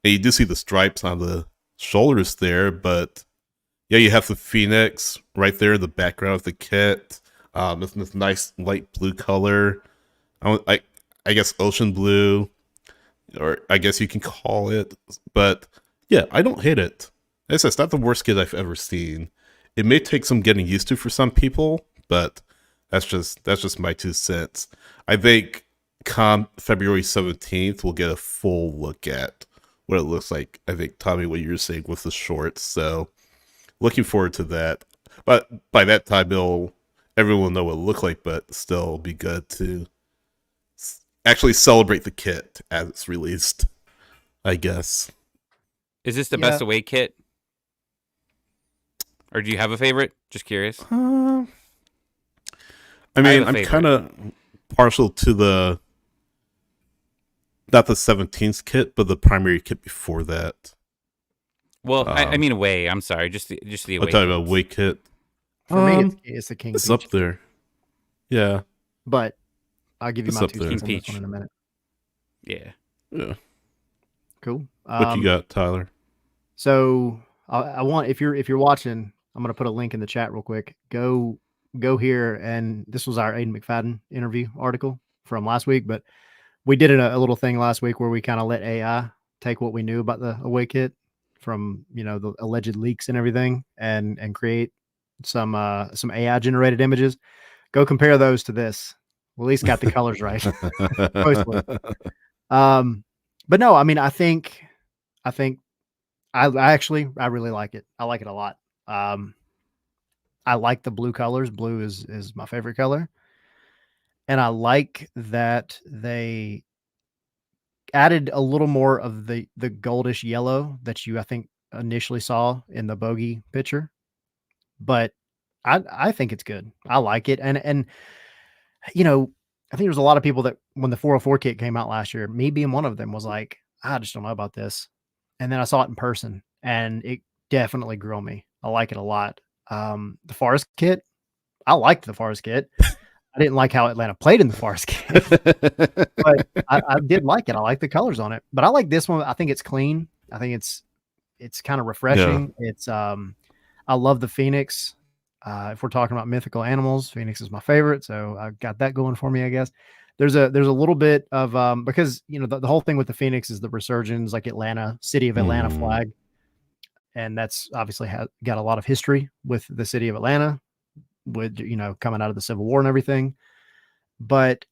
Speaker 2: you do see the stripes on the shoulders there, but yeah, you have the Phoenix right there in the background of the kit. This nice light blue color. I guess ocean blue, or I guess you can call it. But yeah, I don't hate it. It's not the worst kit I've ever seen. It may take some getting used to for some people, but that's just my 2 cents. I think come February 17th, we'll get a full look at what it looks like. I think, Tommy, what you're saying with the shorts. So looking forward to that. But by that time, everyone will know what it looked like, but still it'll be good to actually celebrate the kit as it's released, I guess.
Speaker 3: Is this the best away kit? Or do you have a favorite? Just curious.
Speaker 2: I mean, I'm kind of partial to not the 17th kit, but the primary kit before that.
Speaker 3: Well, I mean away. I'm sorry, just the away.
Speaker 2: I'm talking about away kit.
Speaker 1: For me, it's the King.
Speaker 2: It's up there. Yeah,
Speaker 1: but I'll give you my 2 cents on
Speaker 3: Peach.
Speaker 1: this one in a minute.
Speaker 2: Yeah.
Speaker 1: Cool.
Speaker 2: What you got, Tyler?
Speaker 1: So I want, if you're watching, I'm gonna put a link in the chat real quick. Go here, and this was our Aiden McFadden interview article from last week, but we did a little thing last week where we kind of let AI take what we knew about the away kit from, the alleged leaks and everything, and create some AI generated images. Go compare those to this. We at least got the colors right. But no, I mean, I think I really like it. I like it a lot. I like the blue colors. Blue is my favorite color. And I like that they added a little more of the goldish yellow that you, I think, initially saw in the Bogey picture. But I think it's good. I like it. And I think there's a lot of people that when the 404 kit came out last year, me being one of them, was like, I just don't know about this. And then I saw it in person, and it definitely grew on me. I like it a lot. The Forest kit, I liked the Forest kit. I didn't like how Atlanta played in the Forest kit, but I did like it. I like the colors on it, but I like this one. I think it's clean. I think it's kind of refreshing. Yeah. It's I love the Phoenix. If we're talking about mythical animals, Phoenix is my favorite, so I got that going for me, I guess. There's a little bit of because the whole thing with the Phoenix is the resurgence, like Atlanta, city of Atlanta flag, and that's obviously got a lot of history with the city of Atlanta, with coming out of the Civil War and everything. But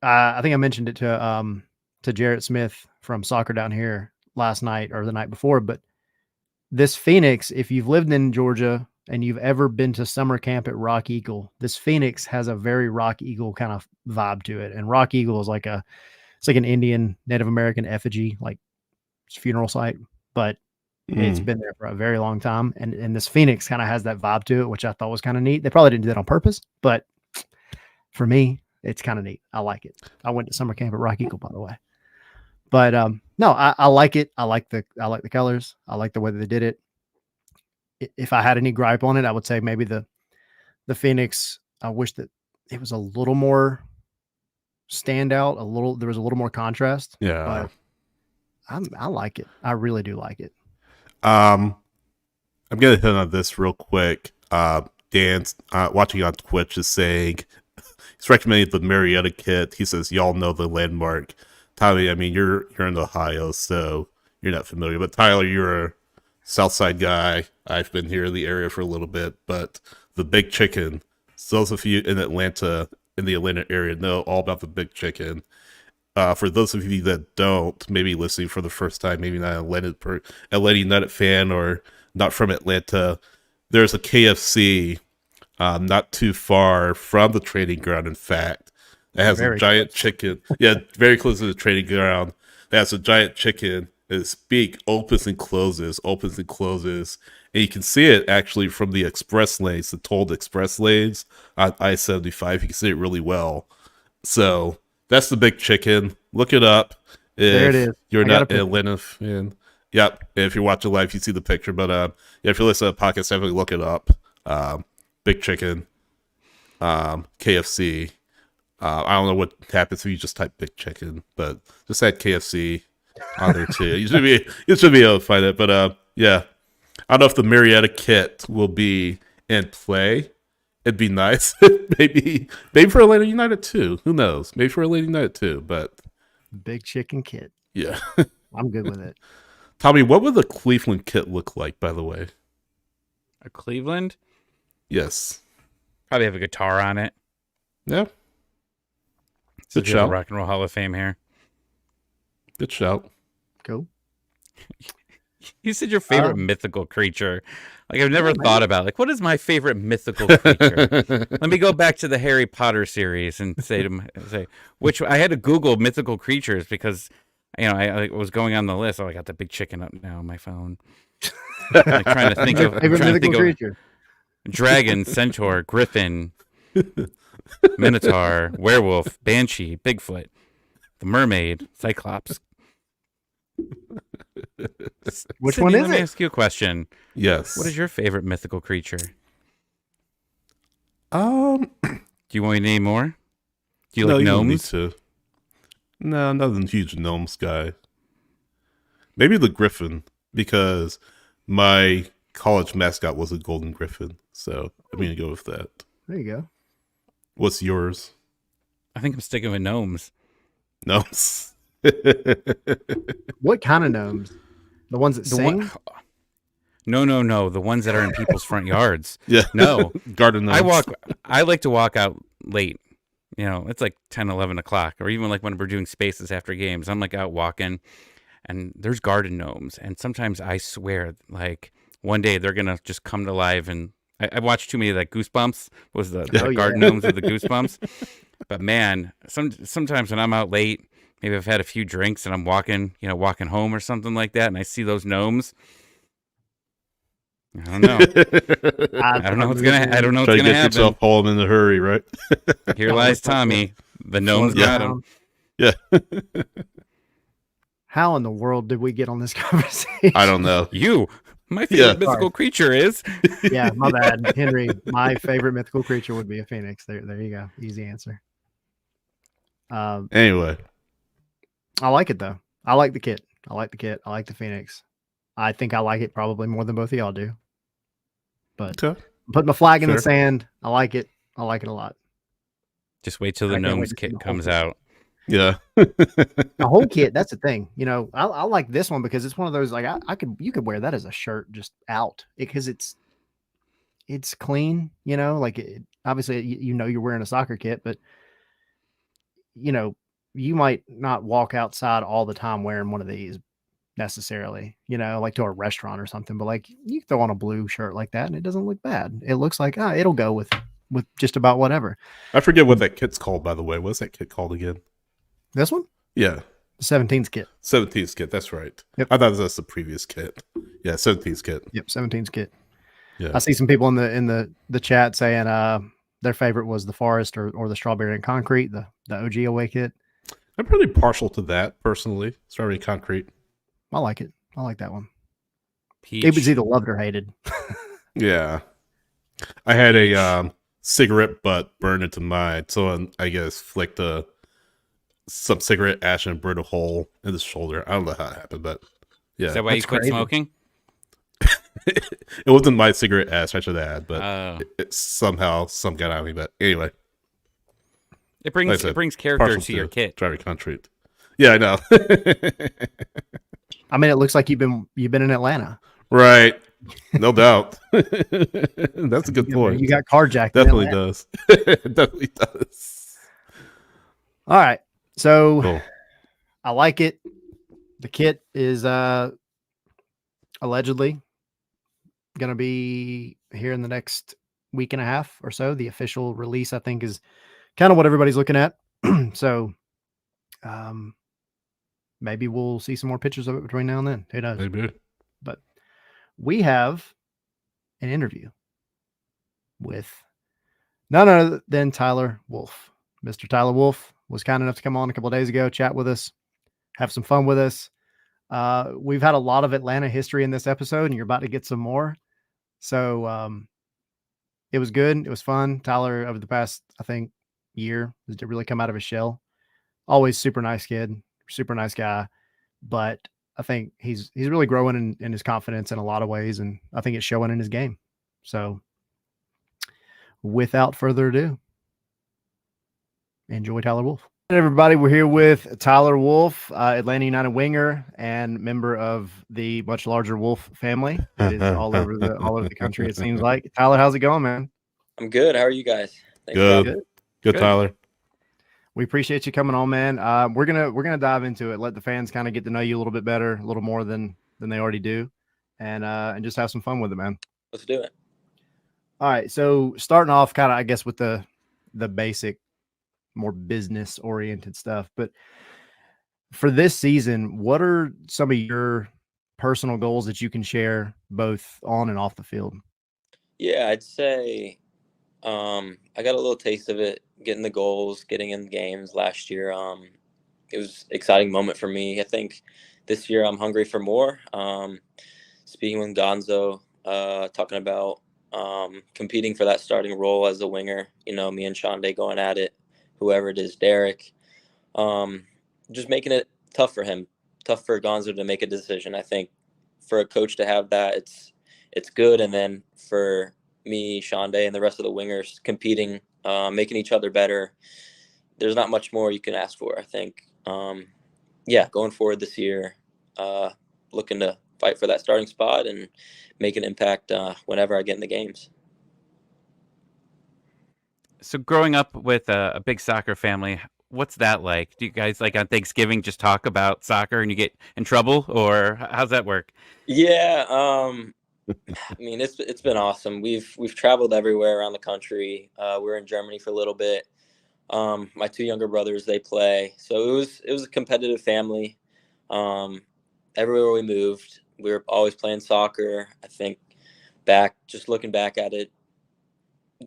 Speaker 1: I think I mentioned it to to Jarrett Smith from Soccer Down Here last night or the night before, but this Phoenix, if you've lived in Georgia and you've ever been to summer camp at Rock Eagle, this Phoenix has a very Rock Eagle kind of vibe to it. And Rock Eagle is it's like an Indian Native American effigy, like funeral site, but it's been there for a very long time. And this Phoenix kind of has that vibe to it, which I thought was kind of neat. They probably didn't do that on purpose, but for me, it's kind of neat. I like it. I went to summer camp at Rock Eagle, by the way. But no, I like it. I like the colors. I like the way that they did it. If I had any gripe on it, I would say maybe the Phoenix. I wish that it was a little more standout. There was a little more contrast.
Speaker 2: Yeah,
Speaker 1: but I like it. I really do like it.
Speaker 2: I'm gonna hit on this real quick. Dan's watching on Twitch is saying he's recommending the Marietta kit. He says y'all know the landmark. Tommy, I mean you're in Ohio, so you're not familiar. But Tyler, you're a Southside guy. I've been here in the area for a little bit, but the Big Chicken. So those of you in the Atlanta area know all about the Big Chicken. For those of you that don't, maybe listening for the first time, maybe not an Atlanta United fan or not from Atlanta, there's a KFC not too far from the training ground, in fact. It has a giant chicken. Yeah, very close to the training ground. It has a giant chicken. Its beak opens and closes. And you can see it actually from the express lanes, the tolled express lanes on I-75. You can see it really well. So that's the Big Chicken. Look it up.
Speaker 1: There it is.
Speaker 2: You're not an Atlanta fan. Yep. If you're watching live, you see the picture. But if you're listening to the podcast, definitely look it up. Big Chicken, KFC. I don't know what happens if you just type Big Chicken, but just add KFC on there too. You should be able to find it. But yeah, I don't know if the Marietta kit will be in play. It'd be nice. maybe for Atlanta United too. Who knows? Maybe for Atlanta United too. But
Speaker 1: Big Chicken kit.
Speaker 2: Yeah,
Speaker 1: I'm good with it.
Speaker 2: Tommy, what would the Cleveland kit look like? By the way,
Speaker 3: a Cleveland.
Speaker 2: Yes.
Speaker 3: Probably have a guitar on it.
Speaker 2: Yeah.
Speaker 3: Good shout. Rock and Roll Hall of Fame here.
Speaker 2: Good shout.
Speaker 1: Cool.
Speaker 3: You said your favorite mythical creature. Like, I've never thought about, like, what is my favorite mythical creature? Let me go back to the Harry Potter series and say which I had to Google mythical creatures because, I was going on the list. Oh, I got the Big Chicken up now on my phone. Like, trying to think of creature. Dragon, centaur, griffin, minotaur, werewolf, banshee, Bigfoot, the mermaid, cyclops.
Speaker 1: Which
Speaker 3: Sydney,
Speaker 1: one is
Speaker 3: let
Speaker 1: it?
Speaker 3: me ask you a question.
Speaker 2: Yes.
Speaker 3: What is your favorite mythical creature?
Speaker 2: Do
Speaker 3: you want me to name more? Do you like gnomes?
Speaker 2: No, I'm not a huge gnomes guy. Maybe the griffin, because my college mascot was a golden griffin. So I'm going to go with that.
Speaker 1: There you go.
Speaker 2: What's yours?
Speaker 3: I think I'm sticking with gnomes.
Speaker 2: Gnomes.
Speaker 1: What kind of gnomes? The ones that sing?
Speaker 3: No. The ones that are in people's front yards.
Speaker 2: Yeah.
Speaker 3: No.
Speaker 2: Garden gnomes.
Speaker 3: I like to walk out late. It's like 10, 11 o'clock. Or even like when we're doing spaces after games. I'm like out walking and there's garden gnomes. And sometimes I swear, like one day they're going to just come to life. And I watched too many like Goosebumps. Was the garden gnomes with the Goosebumps. But man, sometimes when I'm out late, maybe I've had a few drinks and I'm walking home or something like that, and I see those gnomes. I don't know. I don't know what's gonna happen.
Speaker 2: Try to get yourself home in a hurry, right?
Speaker 3: Here lies Tommy. The gnomes got him.
Speaker 2: Yeah.
Speaker 1: How in the world did we get on this conversation?
Speaker 2: I don't know.
Speaker 3: My favorite mythical creature is.
Speaker 1: Yeah, my bad, Henry. My favorite mythical creature would be a phoenix. There you go. Easy answer.
Speaker 2: Anyway.
Speaker 1: I like it though. I like the kit. I like the Phoenix. I think I like it probably more than both of y'all do. But put my flag in the sand. I like it. I like it a lot.
Speaker 3: Just wait till the gnomes kit comes out.
Speaker 2: Yeah.
Speaker 1: The whole kit, that's the thing. I like this one because it's one of those like you could wear that as a shirt just out because it's clean, like obviously you're wearing a soccer kit, but you might not walk outside all the time wearing one of these necessarily, like to a restaurant or something, but like you throw on a blue shirt like that and it doesn't look bad. It looks like it'll go with just about whatever.
Speaker 2: I forget what that kit's called, by the way. What's that kit called again?
Speaker 1: This one?
Speaker 2: Yeah.
Speaker 1: The 17's kit.
Speaker 2: 17's kit, that's right.
Speaker 1: Yep.
Speaker 2: I thought that was the previous kit. Yeah, 17's kit.
Speaker 1: Yep, 17's kit.
Speaker 2: Yeah.
Speaker 1: I see some people in the chat saying their favorite was the Forest or the Strawberry and Concrete, the OG away kit.
Speaker 2: I'm pretty partial to that personally. Strawberry and Concrete.
Speaker 1: I like it. I like that one.
Speaker 3: Peach.
Speaker 1: It was either loved or hated.
Speaker 2: Yeah. I had a cigarette butt burned into mine. So I guess flicked some cigarette ash and burned a hole in the shoulder. I don't know how it happened, but yeah.
Speaker 3: Is that why you quit smoking?
Speaker 2: It wasn't my cigarette ash I should add, but it somehow some got out of me. But anyway.
Speaker 3: It brings character to your kit.
Speaker 2: Strawberry Concrete. Yeah, I know.
Speaker 1: I mean, it looks like you've been in Atlanta.
Speaker 2: Right. No doubt. That's a good point.
Speaker 1: You got carjacked.
Speaker 2: Definitely does. Definitely does.
Speaker 1: All right. So
Speaker 2: cool.
Speaker 1: I like it. The kit is allegedly going to be here in the next week and a half or so. The official release, I think, is kind of what everybody's looking at. So maybe we'll see some more pictures of it between now and then. Who knows?
Speaker 2: Maybe.
Speaker 1: But we have an interview with none other than Tyler Wolff. Mr. Tyler Wolff was kind enough to come on a couple of days ago, chat with us, have some fun with us. We've had a lot of Atlanta history in this episode, and you're about to get some more. So it was good. It was fun. Tyler, over the past, I think, year, has really come out of his shell. Always super nice kid, super nice guy. But I think he's really growing in his confidence in a lot of ways, and I think it's showing in his game. So without further ado, enjoy Tyler Wolff. Hey everybody, we're here with Tyler Wolff, Atlanta United winger and member of the much larger Wolff family that is all over the country, it seems like. Tyler, how's it going, man?
Speaker 4: I'm good. How are you guys?
Speaker 2: Good, Tyler.
Speaker 1: We appreciate you coming on, man. We're gonna dive into it. Let the fans kind of get to know you a little bit better, a little more than they already do, and just have some fun with it, man.
Speaker 4: Let's do it.
Speaker 1: All right. So starting off, kind of, I guess, with the basic, more business oriented stuff. But for this season, what are some of your personal goals that you can share both on and off the field?
Speaker 4: Yeah, I'd say I got a little taste of it, getting the goals, getting in games last year. It was an exciting moment for me. I think this year I'm hungry for more. Speaking with Gonzo, talking about competing for that starting role as a winger, me and Shonday going at it, whoever it is, Derek, just making it tough for him, tough for Gonzo to make a decision. I think for a coach to have that, it's good. And then for me, Shonday, and the rest of the wingers competing, making each other better, there's not much more you can ask for, I think. Going forward this year, looking to fight for that starting spot and make an impact whenever I get in the games.
Speaker 3: So growing up with a big soccer family, what's that like? Do you guys, like on Thanksgiving, just talk about soccer and you get in trouble, or how's that work?
Speaker 4: Yeah, I mean, it's been awesome. We've traveled everywhere around the country. We were in Germany for a little bit. My two younger brothers, they play, so it was a competitive family. Everywhere we moved, we were always playing soccer. I think just looking back at it,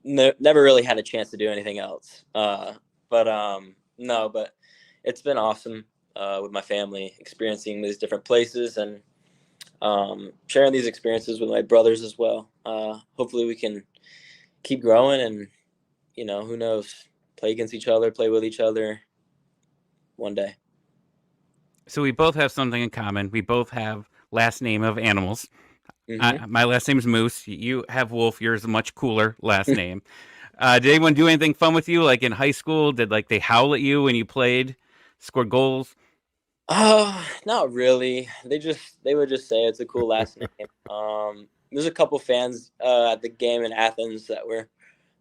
Speaker 4: never really had a chance to do anything else. But it's been awesome with my family, experiencing these different places and sharing these experiences with my brothers as well. Hopefully we can keep growing and, who knows, play against each other, play with each other one day.
Speaker 3: So we both have something in common. We both have last name of animals.
Speaker 4: Mm-hmm.
Speaker 3: My last name is Moose. You have Wolf. Yours is a much cooler last name. Did anyone do anything fun with you, like in high school? Did they howl at you when you played, scored goals?
Speaker 4: Not really. They would just say it's a cool last name. There's a couple fans at the game in Athens that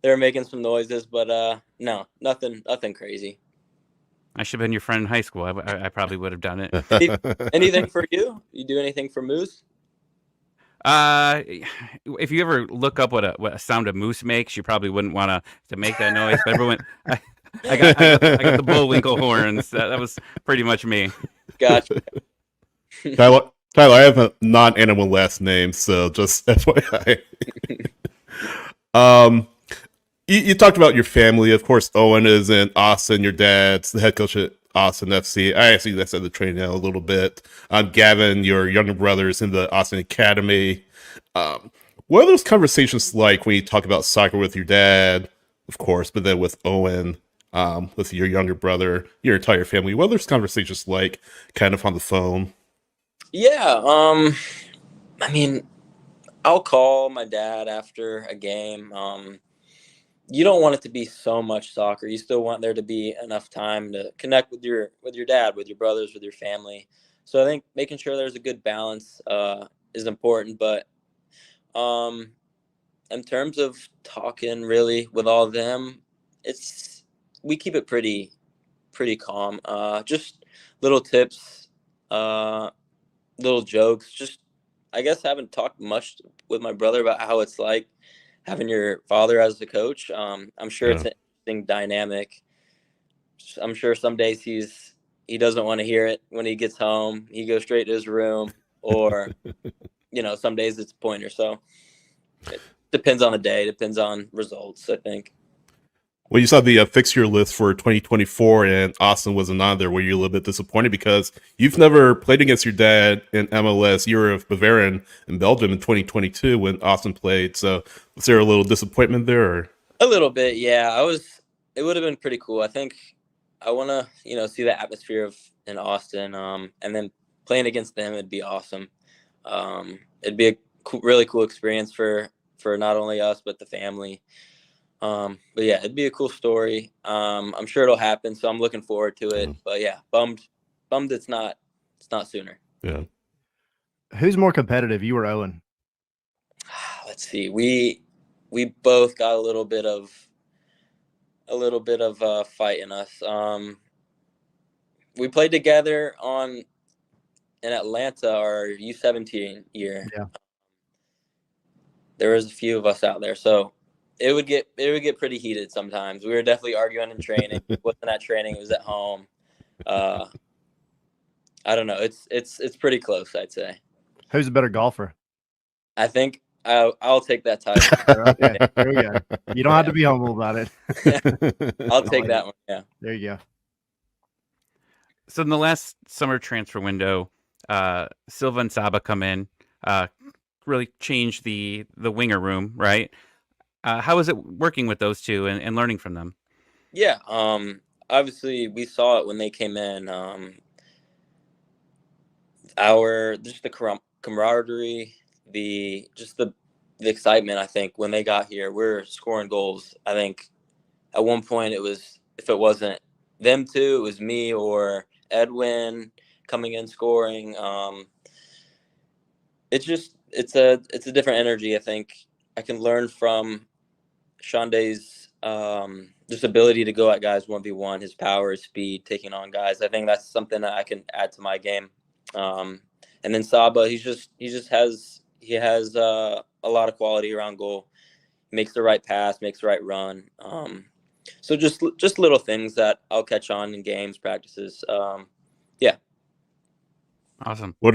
Speaker 4: they were making some noises, but no, nothing crazy.
Speaker 3: I should have been your friend in high school. I probably would have done it.
Speaker 4: Anything for you? You do anything for Moose?
Speaker 3: If you ever look up what a sound a moose makes, you probably wouldn't want to make that noise. But everyone, I got the Bullwinkle horns. That was pretty much me.
Speaker 4: Gotcha.
Speaker 2: Tyler, I have a non-animal last name, so just FYI. You talked about your family. Of course, Owen is in Austin. Your dad's the head coach at Austin FC. I actually that's at the training now a little bit. Gavin, your younger brother, is in the Austin Academy. What are those conversations like when you talk about soccer with your dad, of course, but then with Owen, with your younger brother, your entire family? What are those conversations like, kind of on the phone?
Speaker 4: Yeah. I mean, I'll call my dad after a game. You don't want it to be so much soccer. You still want there to be enough time to connect with your dad, with your brothers, with your family. So I think making sure there's a good balance is important. But in terms of talking really with all of them, we keep it pretty calm. Just little tips, little jokes. Just I guess I haven't talked much with my brother about how it's like having your father as the coach. I'm sure it's an interesting dynamic. I'm sure some days he doesn't want to hear it when he gets home. He goes straight to his room, or some days it's a pointer. So it depends on the day, depends on results, I think.
Speaker 2: Well, you saw the fixture list for 2024, and Austin wasn't on there. Were you a little bit disappointed because you've never played against your dad in MLS? You were a Bavarian in Belgium in 2022 when Austin played. So was there a little disappointment there? Or?
Speaker 4: A little bit, yeah. It would have been pretty cool. I think I want to, see the atmosphere in Austin, and then playing against them, it'd be awesome. It'd be a really cool experience for not only us but the family. But yeah, it'd be a cool story. I'm sure it'll happen, so I'm looking forward to it. But yeah, bummed it's not sooner.
Speaker 2: Yeah.
Speaker 1: Who's more competitive, you or Owen?
Speaker 4: Let's see. We both got a little bit of fight in us. We played together in Atlanta our U17 year.
Speaker 1: Yeah.
Speaker 4: There was a few of us out there, so it would get pretty heated sometimes. We were definitely arguing in training. It wasn't at training, it was at home. I don't know. It's pretty close, I'd say.
Speaker 1: Who's a better golfer?
Speaker 4: I think I'll take that title.
Speaker 1: Okay, there we go. You don't have to be humble about it.
Speaker 4: I'll take that one. Yeah.
Speaker 1: There you go.
Speaker 3: So in the last summer transfer window, Silva and Saba come in, really change the winger room, right? How is it working with those two and learning from them?
Speaker 4: Yeah. Obviously we saw it when they came in. Just the camaraderie, the excitement. I think when they got here, we're scoring goals. I think at one point if it wasn't them two, it was me or Edwin coming in scoring. It's a different energy. I think I can learn from Shanday's just ability to go at guys 1v1, his power, his speed, taking on guys. I think that's something that I can add to my game. And then Saba, he has a lot of quality around goal. Makes the right pass, makes the right run. So just little things that I'll catch on in games, practices. Yeah.
Speaker 3: Awesome.
Speaker 2: What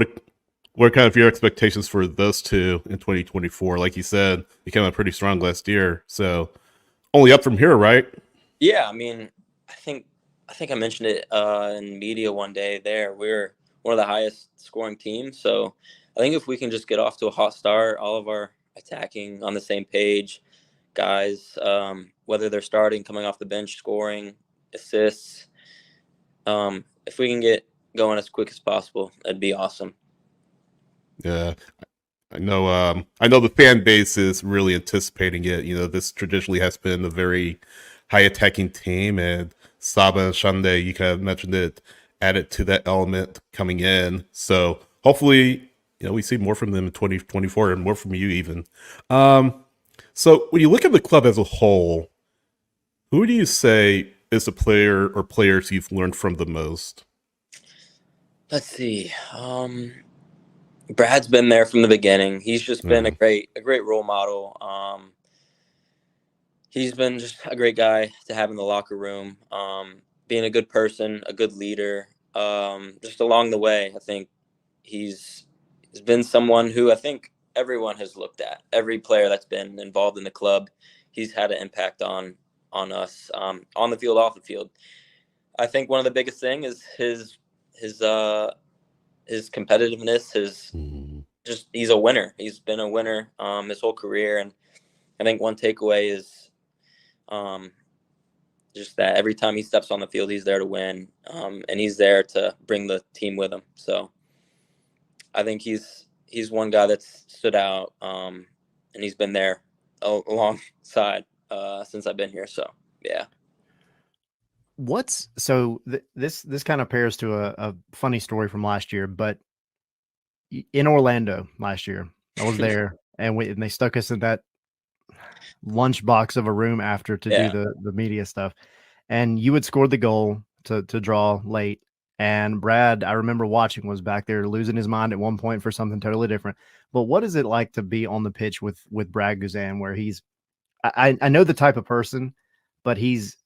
Speaker 2: are kind of your expectations for those two in 2024? Like you said, you came out pretty strong last year, so only up from here, right?
Speaker 4: Yeah, I mean, I think I mentioned it in media one day. We're one of the highest scoring teams, so I think if we can just get off to a hot start, all of our attacking on the same page, guys, whether they're starting, coming off the bench, scoring, assists, if we can get going as quick as possible, that'd be awesome.
Speaker 2: Yeah, I know the fan base is really anticipating it. This traditionally has been a very high attacking team, and Saba and Shande, you kind of mentioned it, added to that element coming in. So hopefully, we see more from them in 2024 and more from you even. So when you look at the club as a whole, who do you say is the player or players you've learned from the most?
Speaker 4: Let's see. Brad's been there from the beginning. He's just been a great role model. He's been just a great guy to have in the locker room. Being a good person, a good leader. Just along the way, I think he's been someone who I think everyone has looked at. Every player that's been involved in the club, he's had an impact on us, on the field, off the field. I think one of the biggest thing is his competitiveness. He's a winner. He's been a winner his whole career, and I think one takeaway is just that every time he steps on the field, he's there to win, and he's there to bring the team with him. So I think he's one guy that's stood out, and he's been there alongside since I've been here. So yeah.
Speaker 1: This kind of pairs to a funny story from last year, but in Orlando last year, I was there, and they stuck us in that lunchbox of a room after to do the media stuff, and you had scored the goal to draw late, and Brad, I remember watching, was back there losing his mind at one point for something totally different. But what is it like to be on the pitch with Brad Guzan, where I know the type of person, but he's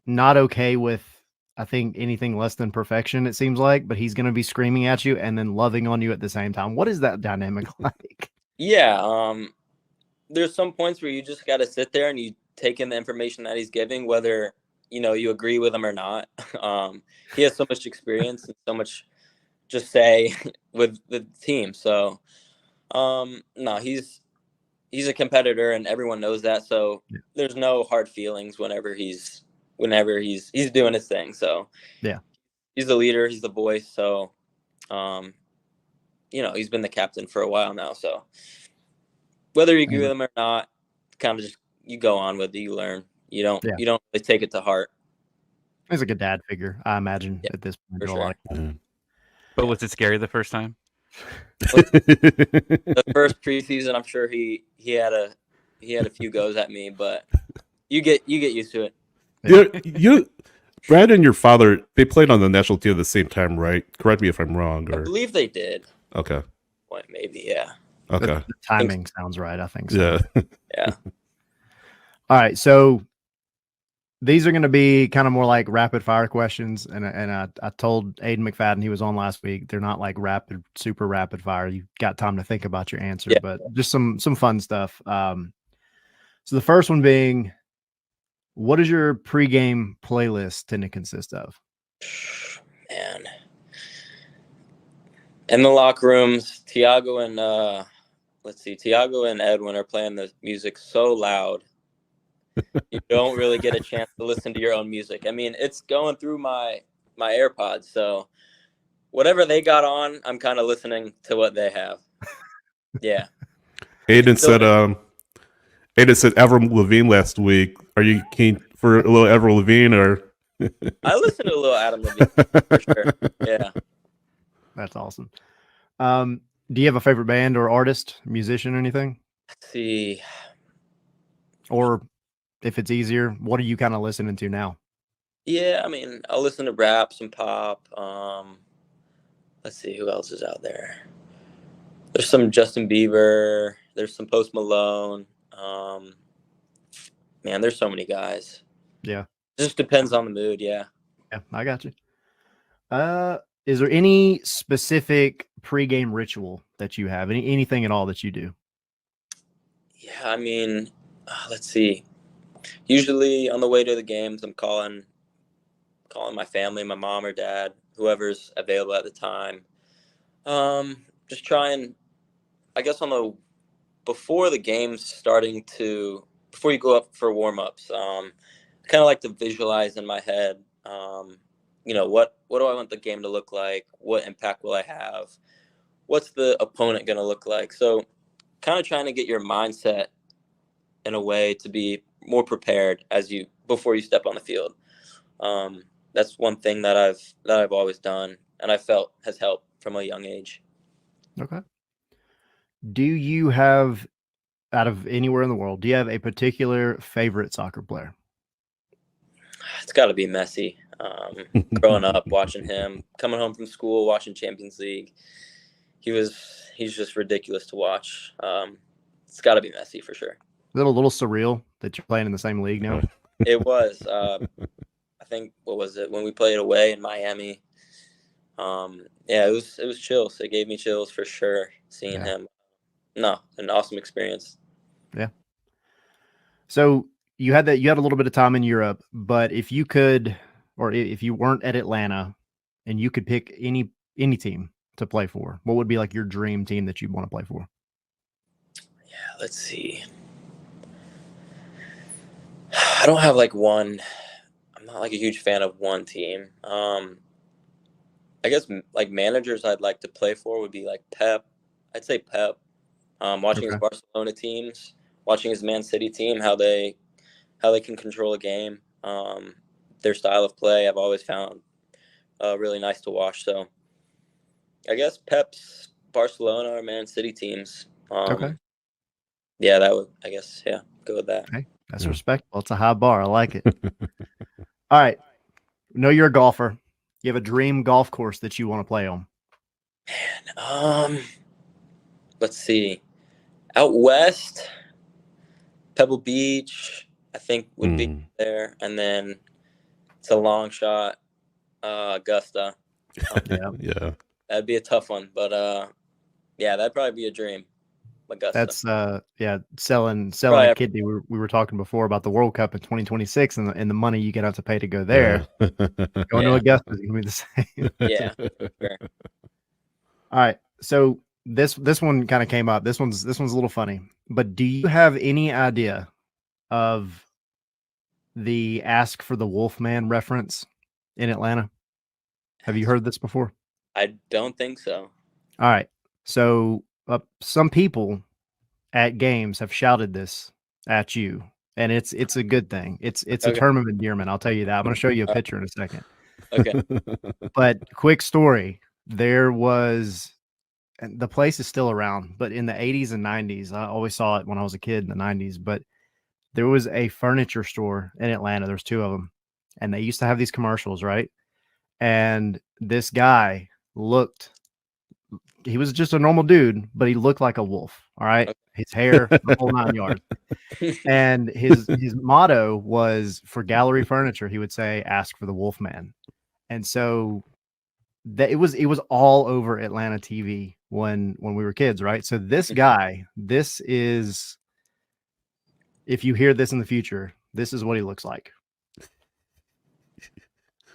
Speaker 1: not okay with, I think, anything less than perfection, it seems like, but he's going to be screaming at you and then loving on you at the same time. What is that dynamic like?
Speaker 4: Yeah. There's some points where you just got to sit there and you take in the information that he's giving, whether, you agree with him or not. He has so much experience and so much just say with the team. So, no, he's a competitor and everyone knows that. So there's no hard feelings whenever he's doing his thing. So
Speaker 1: yeah,
Speaker 4: he's the leader, he's the voice. So, he's been the captain for a while now. So whether you agree with him or not, kind of just, you go on with it, you learn. You don't really take it to heart.
Speaker 1: He's like a dad figure, I imagine, at this point.
Speaker 4: For sure.
Speaker 3: But was it scary the first time?
Speaker 4: The first preseason, I'm sure he had a few goes at me, but you get used to it.
Speaker 2: Brad and your father, they played on the national team at the same time, right? Correct me if I'm wrong.
Speaker 4: I believe they did.
Speaker 2: Okay.
Speaker 4: What, maybe, yeah.
Speaker 2: Okay.
Speaker 1: The timing sounds right, I think so.
Speaker 4: Yeah.
Speaker 1: All right, so these are going to be kind of more like rapid fire questions, and I told Aiden McFadden, he was on last week, they're not like super rapid fire. You got time to think about your answer, but just some fun stuff. So the first one being, what does your pregame playlist tend to consist of?
Speaker 4: Man, in the locker rooms, Thiago and Edwin are playing the music so loud. You don't really get a chance to listen to your own music. I mean, it's going through my AirPods, so whatever they got on, I'm kind of listening to what they have. Yeah.
Speaker 2: Aiden said Avril Lavigne last week. Are you keen for a little Avril Lavigne, or?
Speaker 4: I listen to a little Adam Levine for sure. Yeah.
Speaker 1: That's awesome. Do you have a favorite band or artist, musician, or anything?
Speaker 4: Let's see.
Speaker 1: Or if it's easier, what are you kind of listening to now?
Speaker 4: Yeah, I mean, I'll listen to rap, some pop. Let's see, who else is out there? There's some Justin Bieber. There's some Post Malone. Man, there's so many guys.
Speaker 1: Yeah.
Speaker 4: It just depends on the mood, yeah.
Speaker 1: Yeah, I got you. Is there any specific pregame ritual that you have? Anything at all that you do?
Speaker 4: Yeah, I mean, let's see. Usually on the way to the games, I'm calling my family, my mom or dad, whoever's available at the time. Just trying, I guess, before the game's before you go up for warm-ups, I kind of like to visualize in my head, what do I want the game to look like? What impact will I have? What's the opponent going to look like? So kind of trying to get your mindset in a way to be more prepared before you step on the field. That's one thing that I've always done, and I felt has helped from a young age.
Speaker 1: Okay. Do you have, out of anywhere in the world, do you have a particular favorite soccer player?
Speaker 4: It's got to be Messi. Growing up, watching him, coming home from school, watching Champions League, he's just ridiculous to watch. It's got to be Messi for sure.
Speaker 1: A little surreal that you're playing in the same league now.
Speaker 4: It was. I think, what was it, when we played away in Miami? Yeah, it was chills. It gave me chills for sure seeing him. No, an awesome experience.
Speaker 1: Yeah. So you had a little bit of time in Europe, but if you could, or if you weren't at Atlanta and you could pick any team to play for, what would be like your dream team that you'd want to play for?
Speaker 4: Yeah, let's see. I don't have like one. I'm not like a huge fan of one team. I guess like managers I'd like to play for would be like Pep. I'd say Pep. Watching his Barcelona teams, watching his Man City team, how they can control a game. Their style of play I've always found really nice to watch. So I guess Pep's Barcelona or Man City teams. Yeah, that would, I guess, go with that.
Speaker 1: Okay. That's respectable. It's a high bar. I like it. All right. Know you're a golfer. You have a dream golf course that you want to play on.
Speaker 4: Man, let's see. Out west, Pebble Beach, I think would be there, and then it's a long shot, Augusta.
Speaker 2: Yeah,
Speaker 4: that'd be a tough one, but yeah, that'd probably be a dream. Augusta.
Speaker 1: That's selling
Speaker 4: Right.
Speaker 1: a kidney. We were talking before about the World Cup in 2026 and the money you get out to pay to go there. Going to Augusta is gonna be the same.
Speaker 4: Yeah. Sure.
Speaker 1: All right. So this one kind of came up. This one's a little funny. But do you have any idea of the Ask for the Wolfman reference in Atlanta? Have you heard this before?
Speaker 4: I don't think so.
Speaker 1: All right. So some people at games have shouted this at you, and it's a good thing. It's a term of endearment. I'll tell you that. I'm going to show you a picture in a second.
Speaker 4: Okay.
Speaker 1: But quick story. There was, and the place is still around, but in the 80s and 90s, I always saw it when I was a kid in the 90s, but there was a furniture store in Atlanta. There's two of them, and they used to have these commercials, right? And this guy he was just a normal dude, but he looked like a wolf. All right. His hair, the whole 9 yards. And his motto was, for gallery furniture, he would say, "Ask for the Wolfman." And so that it was all over Atlanta TV when we were kids, right? So this guy, this is, if you hear this in the future, this is what he looks like.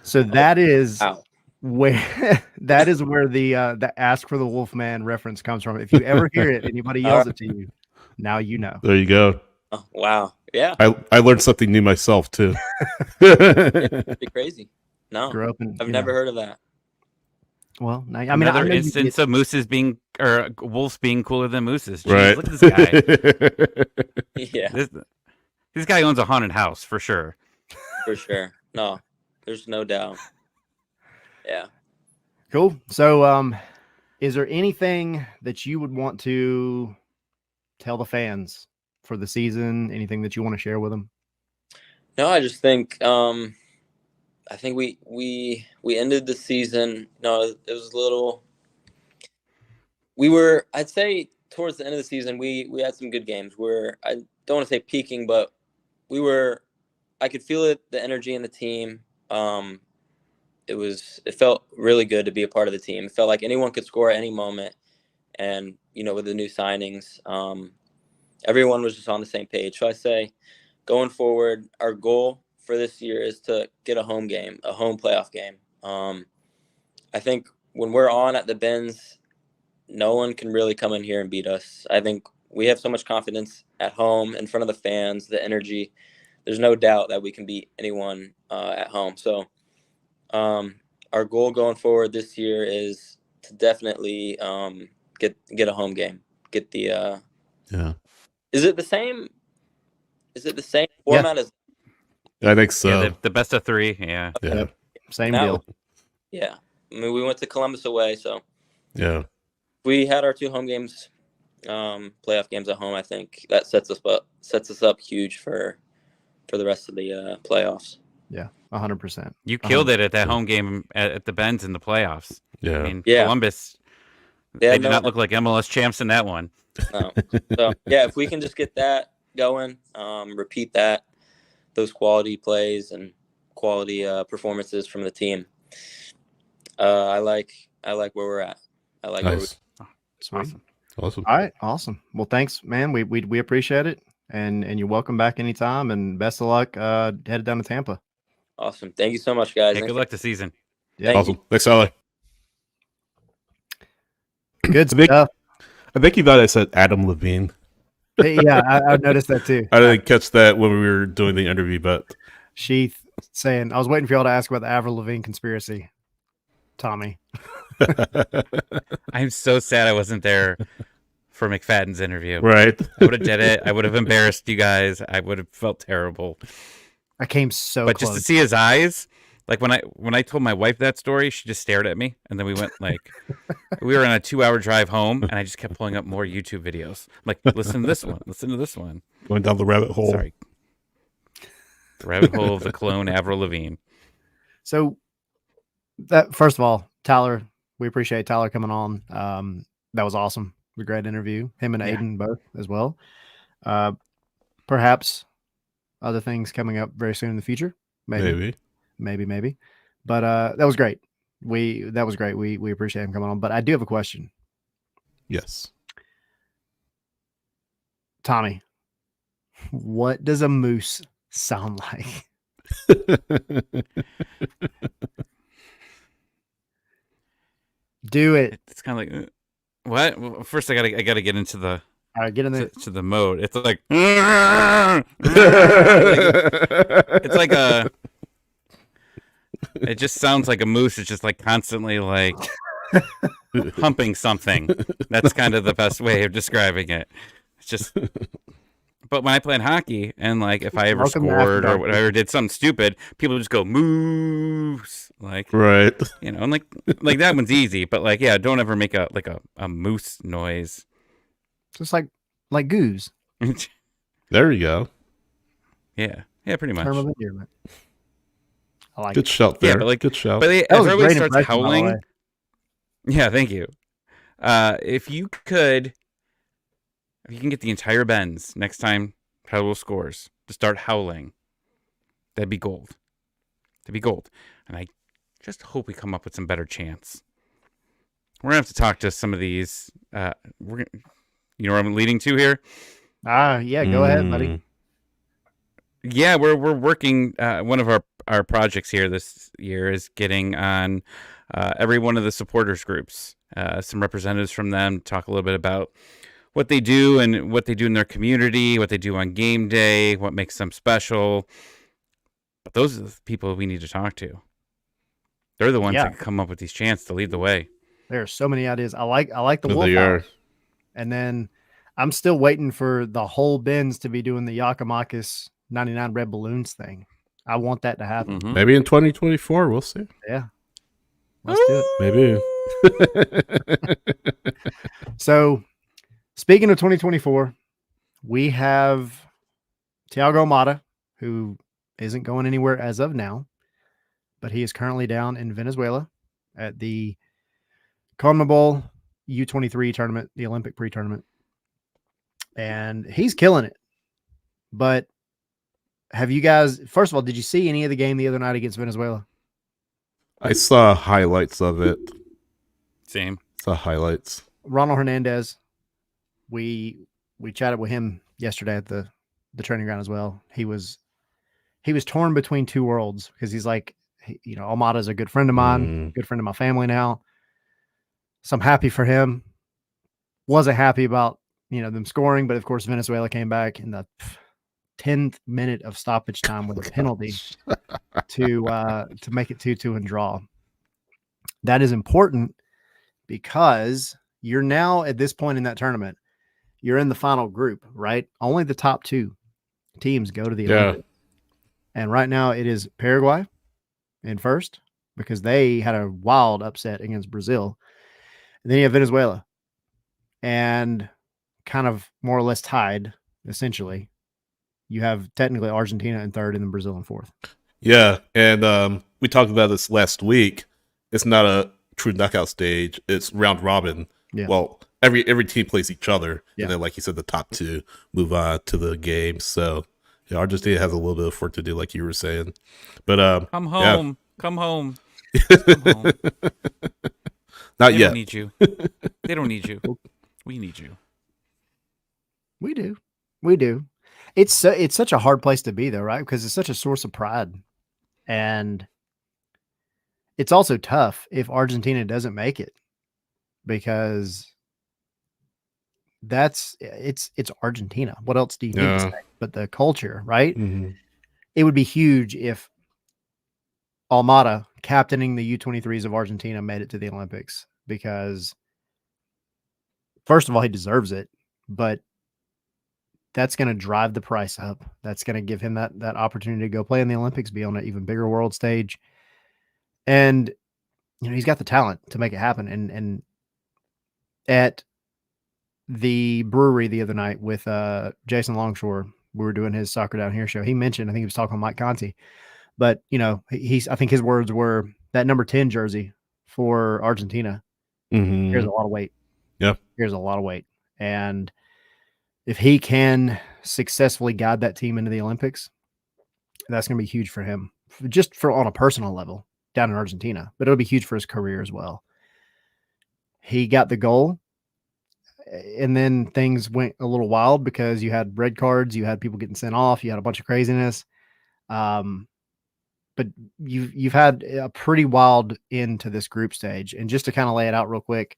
Speaker 1: So that is where the Ask for the Wolfman reference comes from. If you ever hear it, anybody yells it to you, now you know.
Speaker 2: There you go.
Speaker 4: Oh, wow. Yeah.
Speaker 2: I learned something new myself too.
Speaker 4: It'd be crazy. No, I've never heard of that.
Speaker 1: Well, I mean,
Speaker 3: another instance of wolves being cooler than mooses. Jeez,
Speaker 2: right.
Speaker 3: Look at this guy.
Speaker 4: Yeah.
Speaker 3: This guy owns a haunted house for sure.
Speaker 4: For sure. No, there's no doubt. Yeah.
Speaker 1: Cool. So, is there anything that you would want to tell the fans for the season? Anything that you want to share with them?
Speaker 4: No, I just think, I think we ended the season. No, it was a little. I'd say towards the end of the season, we had some good games. I don't want to say peaking, but I could feel it, the energy in the team. It felt really good to be a part of the team. It felt like anyone could score at any moment. And, with the new signings, everyone was just on the same page. So I say, going forward, our goal for this year is to get a home game, a home playoff game. I think when we're on at the Benz, no one can really come in here and beat us. I think we have so much confidence at home, in front of the fans, the energy. There's no doubt that we can beat anyone at home. So our goal going forward this year is to definitely get a home game. Get the Is it the same? Is it the same format as?
Speaker 2: I think so.
Speaker 3: Yeah, the best of three. Yeah.
Speaker 2: Yeah.
Speaker 1: Same deal.
Speaker 4: Yeah. I mean, we went to Columbus away, so
Speaker 2: yeah.
Speaker 4: We had our two home games, playoff games at home. I think that sets us up huge for the rest of the playoffs.
Speaker 1: Yeah, 100%.
Speaker 3: You killed it at that home game at the Benz in the playoffs.
Speaker 2: Yeah.
Speaker 3: I mean,
Speaker 4: Yeah.
Speaker 3: Columbus, they did not look like MLS champs in that one.
Speaker 4: No. So, yeah, if we can just get that going, repeat those quality plays and quality performances from the team, I like where we're at. I like
Speaker 2: nice.
Speaker 1: Sweet.
Speaker 2: Awesome.
Speaker 1: All right, awesome. Well, thanks, man. We appreciate it, and you're welcome back anytime. And best of luck headed down to Tampa.
Speaker 4: Awesome. Thank you so much, guys.
Speaker 3: Hey, good luck this season.
Speaker 1: Yeah,
Speaker 2: awesome. Thanks, Tyler.
Speaker 1: Good stuff.
Speaker 2: I think you thought I said Adam Levine.
Speaker 1: Yeah, I noticed that too.
Speaker 2: I didn't catch that when we were doing the interview, but
Speaker 1: Sheath saying, I was waiting for y'all to ask about the Avril Lavigne conspiracy, Tommy.
Speaker 3: I'm so sad I wasn't there for McFadden's interview.
Speaker 2: Right.
Speaker 3: I would have did it. I would have embarrassed you guys. I would have felt terrible.
Speaker 1: I came so
Speaker 3: but
Speaker 1: close.
Speaker 3: just to see his eyes, like when I told my wife that story, she just stared at me, and then we went we were on a 2-hour drive home, and I just kept pulling up more YouTube videos. I'm like, listen to this one, listen to this one.
Speaker 2: Going down the rabbit hole.
Speaker 3: Sorry, the rabbit hole of the clone Avril Lavigne.
Speaker 1: So, that first of all, Tyler, we appreciate Tyler coming on. That was awesome. A great interview. Him and Aiden both as well. Perhaps other things coming up very soon in the future. Maybe. But that was great. That was great. We appreciate him coming on. But I do have a question.
Speaker 2: Yes.
Speaker 1: Tommy, what does a moose sound like? Do it.
Speaker 3: It's kind of like what? Well, first, I gotta get into the.
Speaker 1: All right, get in there.
Speaker 3: To the mode. It's like it's like a. It just sounds like a moose is just like constantly like humping something. That's kind of the best way of describing it. It's just. But when I played hockey and like if I ever scored or whatever, did something stupid, people just go moose, like
Speaker 2: right,
Speaker 3: and like that one's easy. But like don't ever make a moose noise.
Speaker 1: Just like goose.
Speaker 2: There you go.
Speaker 3: Yeah, pretty much.
Speaker 1: Term of endearment. I like
Speaker 2: good shout there.
Speaker 3: Yeah, but like
Speaker 2: good shout.
Speaker 3: But if everybody starts howling, yeah, thank you. If you can get the entire Benz next time Tyler scores to start howling, that'd be gold. That'd be gold. And I just hope we come up with some better chants. We're gonna have to talk to some of these. You know where I'm leading to here?
Speaker 1: Yeah, go ahead, buddy.
Speaker 3: Yeah, we're working. One of our projects here this year is getting on every one of the supporters groups. Some representatives from them talk a little bit about what they do and what they do in their community, what they do on game day, what makes them special. But those are the people we need to talk to. They're the ones that can come up with these chants to lead the way.
Speaker 1: There are so many ideas. I like the Wolff.
Speaker 2: They are.
Speaker 1: And then I'm still waiting for the whole Benz to be doing the Yakamakis 99 red balloons thing. I want that to happen.
Speaker 2: Mm-hmm. Maybe in 2024, we'll see.
Speaker 1: Yeah. Let's do
Speaker 2: it.
Speaker 1: Maybe. So, speaking of 2024, we have Thiago Almada, who isn't going anywhere as of now, but he is currently down in Venezuela at the CONMEBOL U23 tournament, the Olympic pre-tournament. And he's killing it. But have you guys, first of all, did you see any of the game the other night against Venezuela?
Speaker 2: I saw highlights of it.
Speaker 3: Same.
Speaker 2: Saw highlights.
Speaker 1: Ronald Hernandez, we chatted with him yesterday at the training ground as well. He was torn between two worlds because he's like, Almada's a good friend of mine, good friend of my family now. So I'm happy for him. Wasn't happy about, them scoring, but of course Venezuela came back in the 10th minute of stoppage time with a penalty to make it 2-2 and draw. That is important because you're now at this point in that tournament, you're in the final group, right? Only the top two teams go to the Olympics. And right now it is Paraguay in first because they had a wild upset against Brazil. And then you have Venezuela and kind of more or less tied, essentially. You have technically Argentina in third and then Brazil in fourth.
Speaker 2: Yeah, and we talked about this last week. It's not a true knockout stage. It's round robin.
Speaker 1: Yeah.
Speaker 2: Well, every team plays each other,
Speaker 1: Yeah.
Speaker 2: and then, like you said, the top two move on to the game. So, yeah, Argentina has a little bit of work to do, like you were saying. But
Speaker 3: Come
Speaker 2: yeah.
Speaker 3: home. Come home. Come home.
Speaker 2: Not
Speaker 3: They
Speaker 2: yet.
Speaker 3: don't need you. They don't need you. We need you.
Speaker 1: We do. We do. It's such a hard place to be, though, right? Because it's such a source of pride. And it's also tough if Argentina doesn't make it, because it's Argentina. What else do you need to say but the culture, right?
Speaker 2: Mm-hmm.
Speaker 1: It would be huge if Almada, captaining the U23s of Argentina, made it to the Olympics, because first of all, he deserves it, but that's going to drive the price up. That's going to give him that opportunity to go play in the Olympics, be on an even bigger world stage. And, he's got the talent to make it happen. And at the brewery the other night with Jason Longshore, we were doing his Soccer Down Here show. He mentioned, I think he was talking to Mike Conti, but, I think his words were that number 10 jersey for Argentina.
Speaker 2: Mm-hmm.
Speaker 1: Here's a lot of weight.
Speaker 2: Yeah.
Speaker 1: Here's a lot of weight. And if he can successfully guide that team into the Olympics, that's going to be huge for him, just for on a personal level down in Argentina, but it'll be huge for his career as well. He got the goal, and then things went a little wild because you had red cards, you had people getting sent off, you had a bunch of craziness. But you've had a pretty wild end to this group stage. And just to kind of lay it out real quick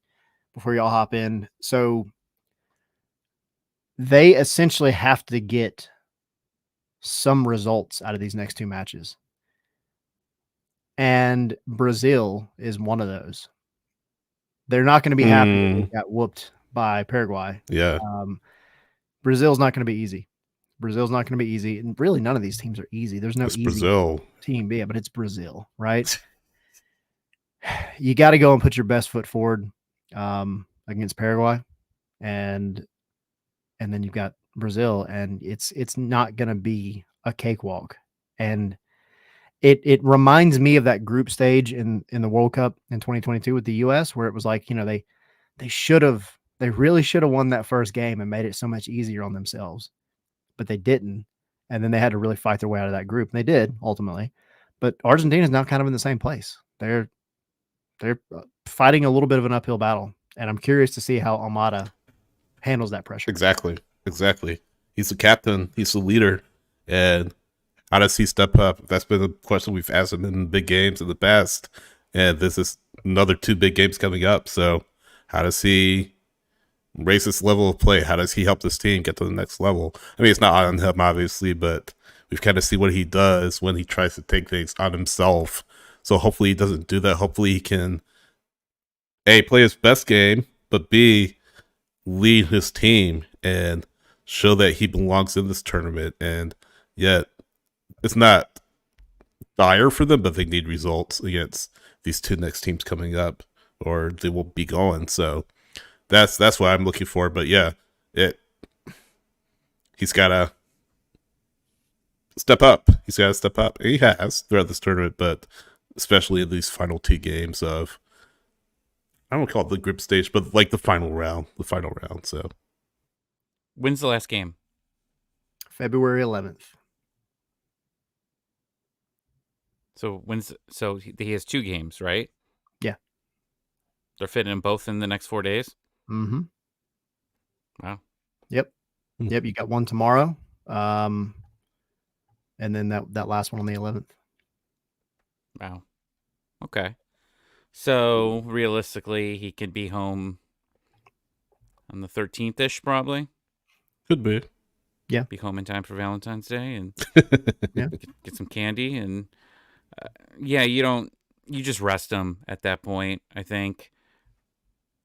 Speaker 1: before y'all hop in. So they essentially have to get some results out of these next two matches. And Brazil is one of those. They're not going to be happy that they got whooped by Paraguay.
Speaker 2: Yeah.
Speaker 1: Brazil's not going to be easy. Brazil's not going to be easy. And really, none of these teams are easy. There's no easy
Speaker 2: Brazil
Speaker 1: team, but it's Brazil, right? You got to go and put your best foot forward against Paraguay. And then you've got Brazil, and it's not going to be a cakewalk. And it reminds me of that group stage in the World Cup in 2022 with the US, where it was like, they really should have won that first game and made it so much easier on themselves, but they didn't. And then they had to really fight their way out of that group. And they did ultimately, but Argentina is now kind of in the same place. They're fighting a little bit of an uphill battle, and I'm curious to see how Almada handles that pressure.
Speaker 2: Exactly. He's the captain. He's the leader. And how does he step up? That's been a question we've asked him in big games in the past. And this is another 2 big games coming up. So how does he raise this level of play? How does he help this team get to the next level? I mean, it's not on him, obviously, but we've kind of seen what he does when he tries to take things on himself. So hopefully he doesn't do that. Hopefully he can, A, play his best game, but B, lead his team and show that he belongs in this tournament. And yet, it's not dire for them, but they need results against these 2 next teams coming up, or they will be gone. So that's what I'm looking for. But yeah, he's got to step up. He's got to step up. And he has throughout this tournament, but especially in these final 2 games of, I don't call it the group stage, but like the final round. So
Speaker 3: when's the last game?
Speaker 1: February 11th.
Speaker 3: So he has 2 games, right?
Speaker 1: Yeah.
Speaker 3: They're fitting them both in the next 4 days?
Speaker 1: Mm-hmm.
Speaker 3: Wow.
Speaker 1: Yep. You got one tomorrow. And then that last one on the 11th.
Speaker 3: Wow. Okay. So realistically, he could be home on the 13th-ish, probably.
Speaker 2: could be.
Speaker 1: Yeah.
Speaker 3: Be home in time for Valentine's Day and
Speaker 1: Yeah.
Speaker 3: get some candy. And you just rest him at that point, I think.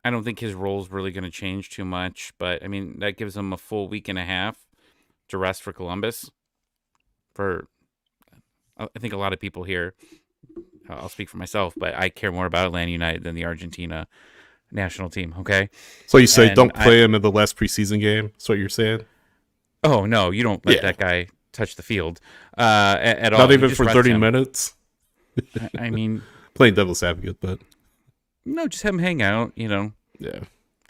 Speaker 3: I don't think his role's really going to change too much, but I mean, that gives him a full week and a half to rest for Columbus. I think a lot of people here, I'll speak for myself, but I care more about Atlanta United than the Argentina national team. Okay.
Speaker 2: So you say don't play him in the last preseason game? That's what you're saying?
Speaker 3: Oh no, you don't let that guy touch the field at all.
Speaker 2: Not
Speaker 3: He
Speaker 2: even
Speaker 3: just
Speaker 2: for
Speaker 3: rests
Speaker 2: 30
Speaker 3: him.
Speaker 2: minutes.
Speaker 3: I mean,
Speaker 2: Playing devil's advocate, but
Speaker 3: no, just have him hang out,
Speaker 2: yeah.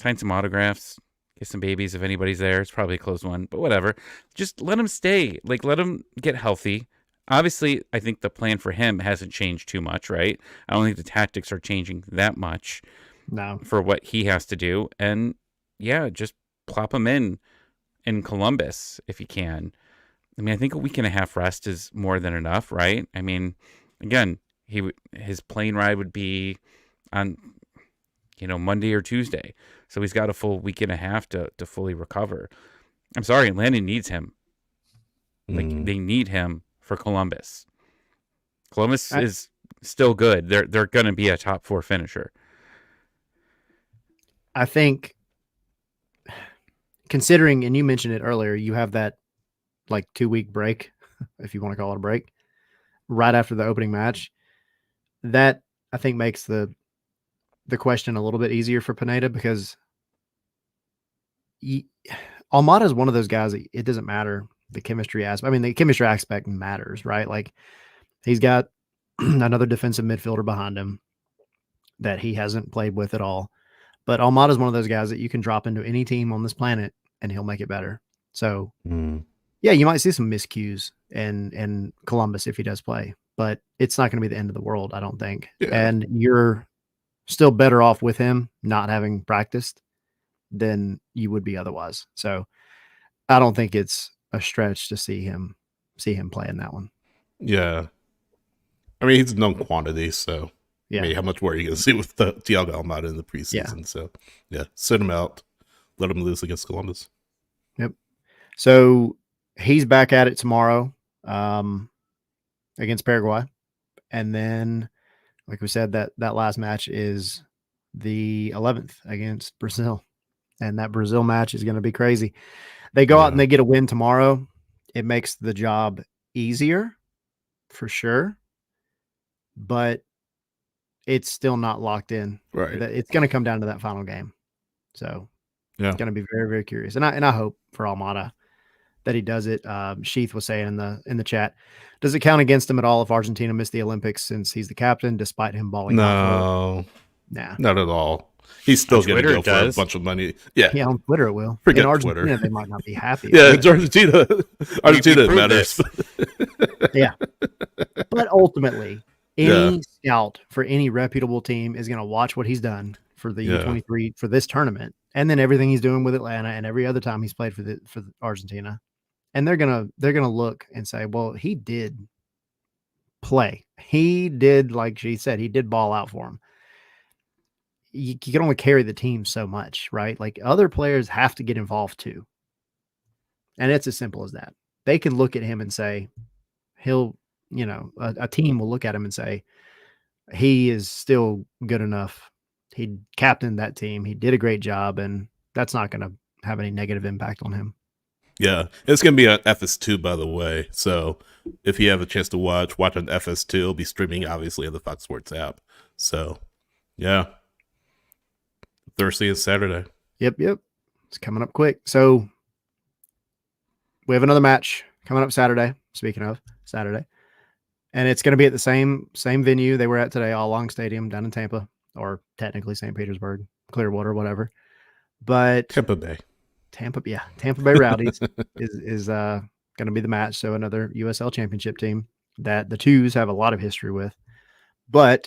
Speaker 3: sign some autographs, kiss some babies if anybody's there. It's probably a closed one, but whatever. Just let him stay. Like, let him get healthy. Obviously, I think the plan for him hasn't changed too much, right? I don't think the tactics are changing that much for what he has to do. And yeah, just plop him in Columbus if you can. I mean, I think a week and a half rest is more than enough, right? I mean, again, his plane ride would be on Monday or Tuesday, so he's got a full week and a half to fully recover. I'm sorry, Atlanta needs him. Like, they need him for Columbus. Columbus is still good. They're going to be a top 4 finisher.
Speaker 1: I think, considering, and you mentioned it earlier, you have that like 2-week break, if you want to call it a break, right after the opening match. That, I think, makes the question a little bit easier for Pineda, because Almada is one of those guys that it doesn't matter the chemistry aspect. I mean, the chemistry aspect matters, right? Like, he's got another defensive midfielder behind him that he hasn't played with at all. But Almada is one of those guys that you can drop into any team on this planet and he'll make it better. So, yeah, you might see some miscues in Columbus if he does play, but it's not going to be the end of the world, I don't think. Yeah. And you're still better off with him not having practiced than you would be otherwise. So I don't think it's a stretch to see him play in that one.
Speaker 2: Yeah. I mean, he's a known quantity, so
Speaker 1: yeah.
Speaker 2: I mean, how much more are you going to see with Thiago Almada in the preseason? Yeah. So, yeah, sit him out. Let him lose against Columbus.
Speaker 1: Yep. So he's back at it tomorrow against Paraguay. And then, like we said, that last match is the 11th against Brazil. And that Brazil match is going to be crazy. They go out and they get a win tomorrow. It makes the job easier for sure. But it's still not locked in.
Speaker 2: Right.
Speaker 1: It's going to come down to that final game. So it's going to be very, very curious. And I hope for Almada that he does it. Sheath was saying in the chat, does it count against him at all if Argentina missed the Olympics since he's the captain, despite him balling out?
Speaker 2: Nah, not at all. He's still going to go for a bunch of money. Yeah,
Speaker 1: on Twitter it will.
Speaker 2: Forget
Speaker 1: in Argentina,
Speaker 2: Twitter.
Speaker 1: They might not be happy.
Speaker 2: Yeah, it's Argentina. Argentina matters.
Speaker 1: Yeah, but ultimately, any scout for any reputable team is going to watch what he's done for the U23 for this tournament, and then everything he's doing with Atlanta and every other time he's played for Argentina, and they're gonna look and say, well, he did play. He did, like she said, he did ball out for him. You can only carry the team so much, right? Like, other players have to get involved too. And it's as simple as that. They can look at him and say, he'll, a team will look at him and say, he is still good enough. He captained that team. He did a great job, and that's not going to have any negative impact on him.
Speaker 2: Yeah. It's going to be on FS2, by the way. So if you have a chance to watch on FS2, it'll be streaming, obviously, on the Fox Sports app. So, yeah. Thursday and Saturday.
Speaker 1: Yep. It's coming up quick. So we have another match coming up Saturday. Speaking of Saturday, and it's going to be at the same venue they were at today, All Long Stadium down in Tampa, or technically St. Petersburg, Clearwater, whatever. But
Speaker 2: Tampa Bay
Speaker 1: Rowdies is going to be the match. So another USL Championship team that the Twos have a lot of history with. But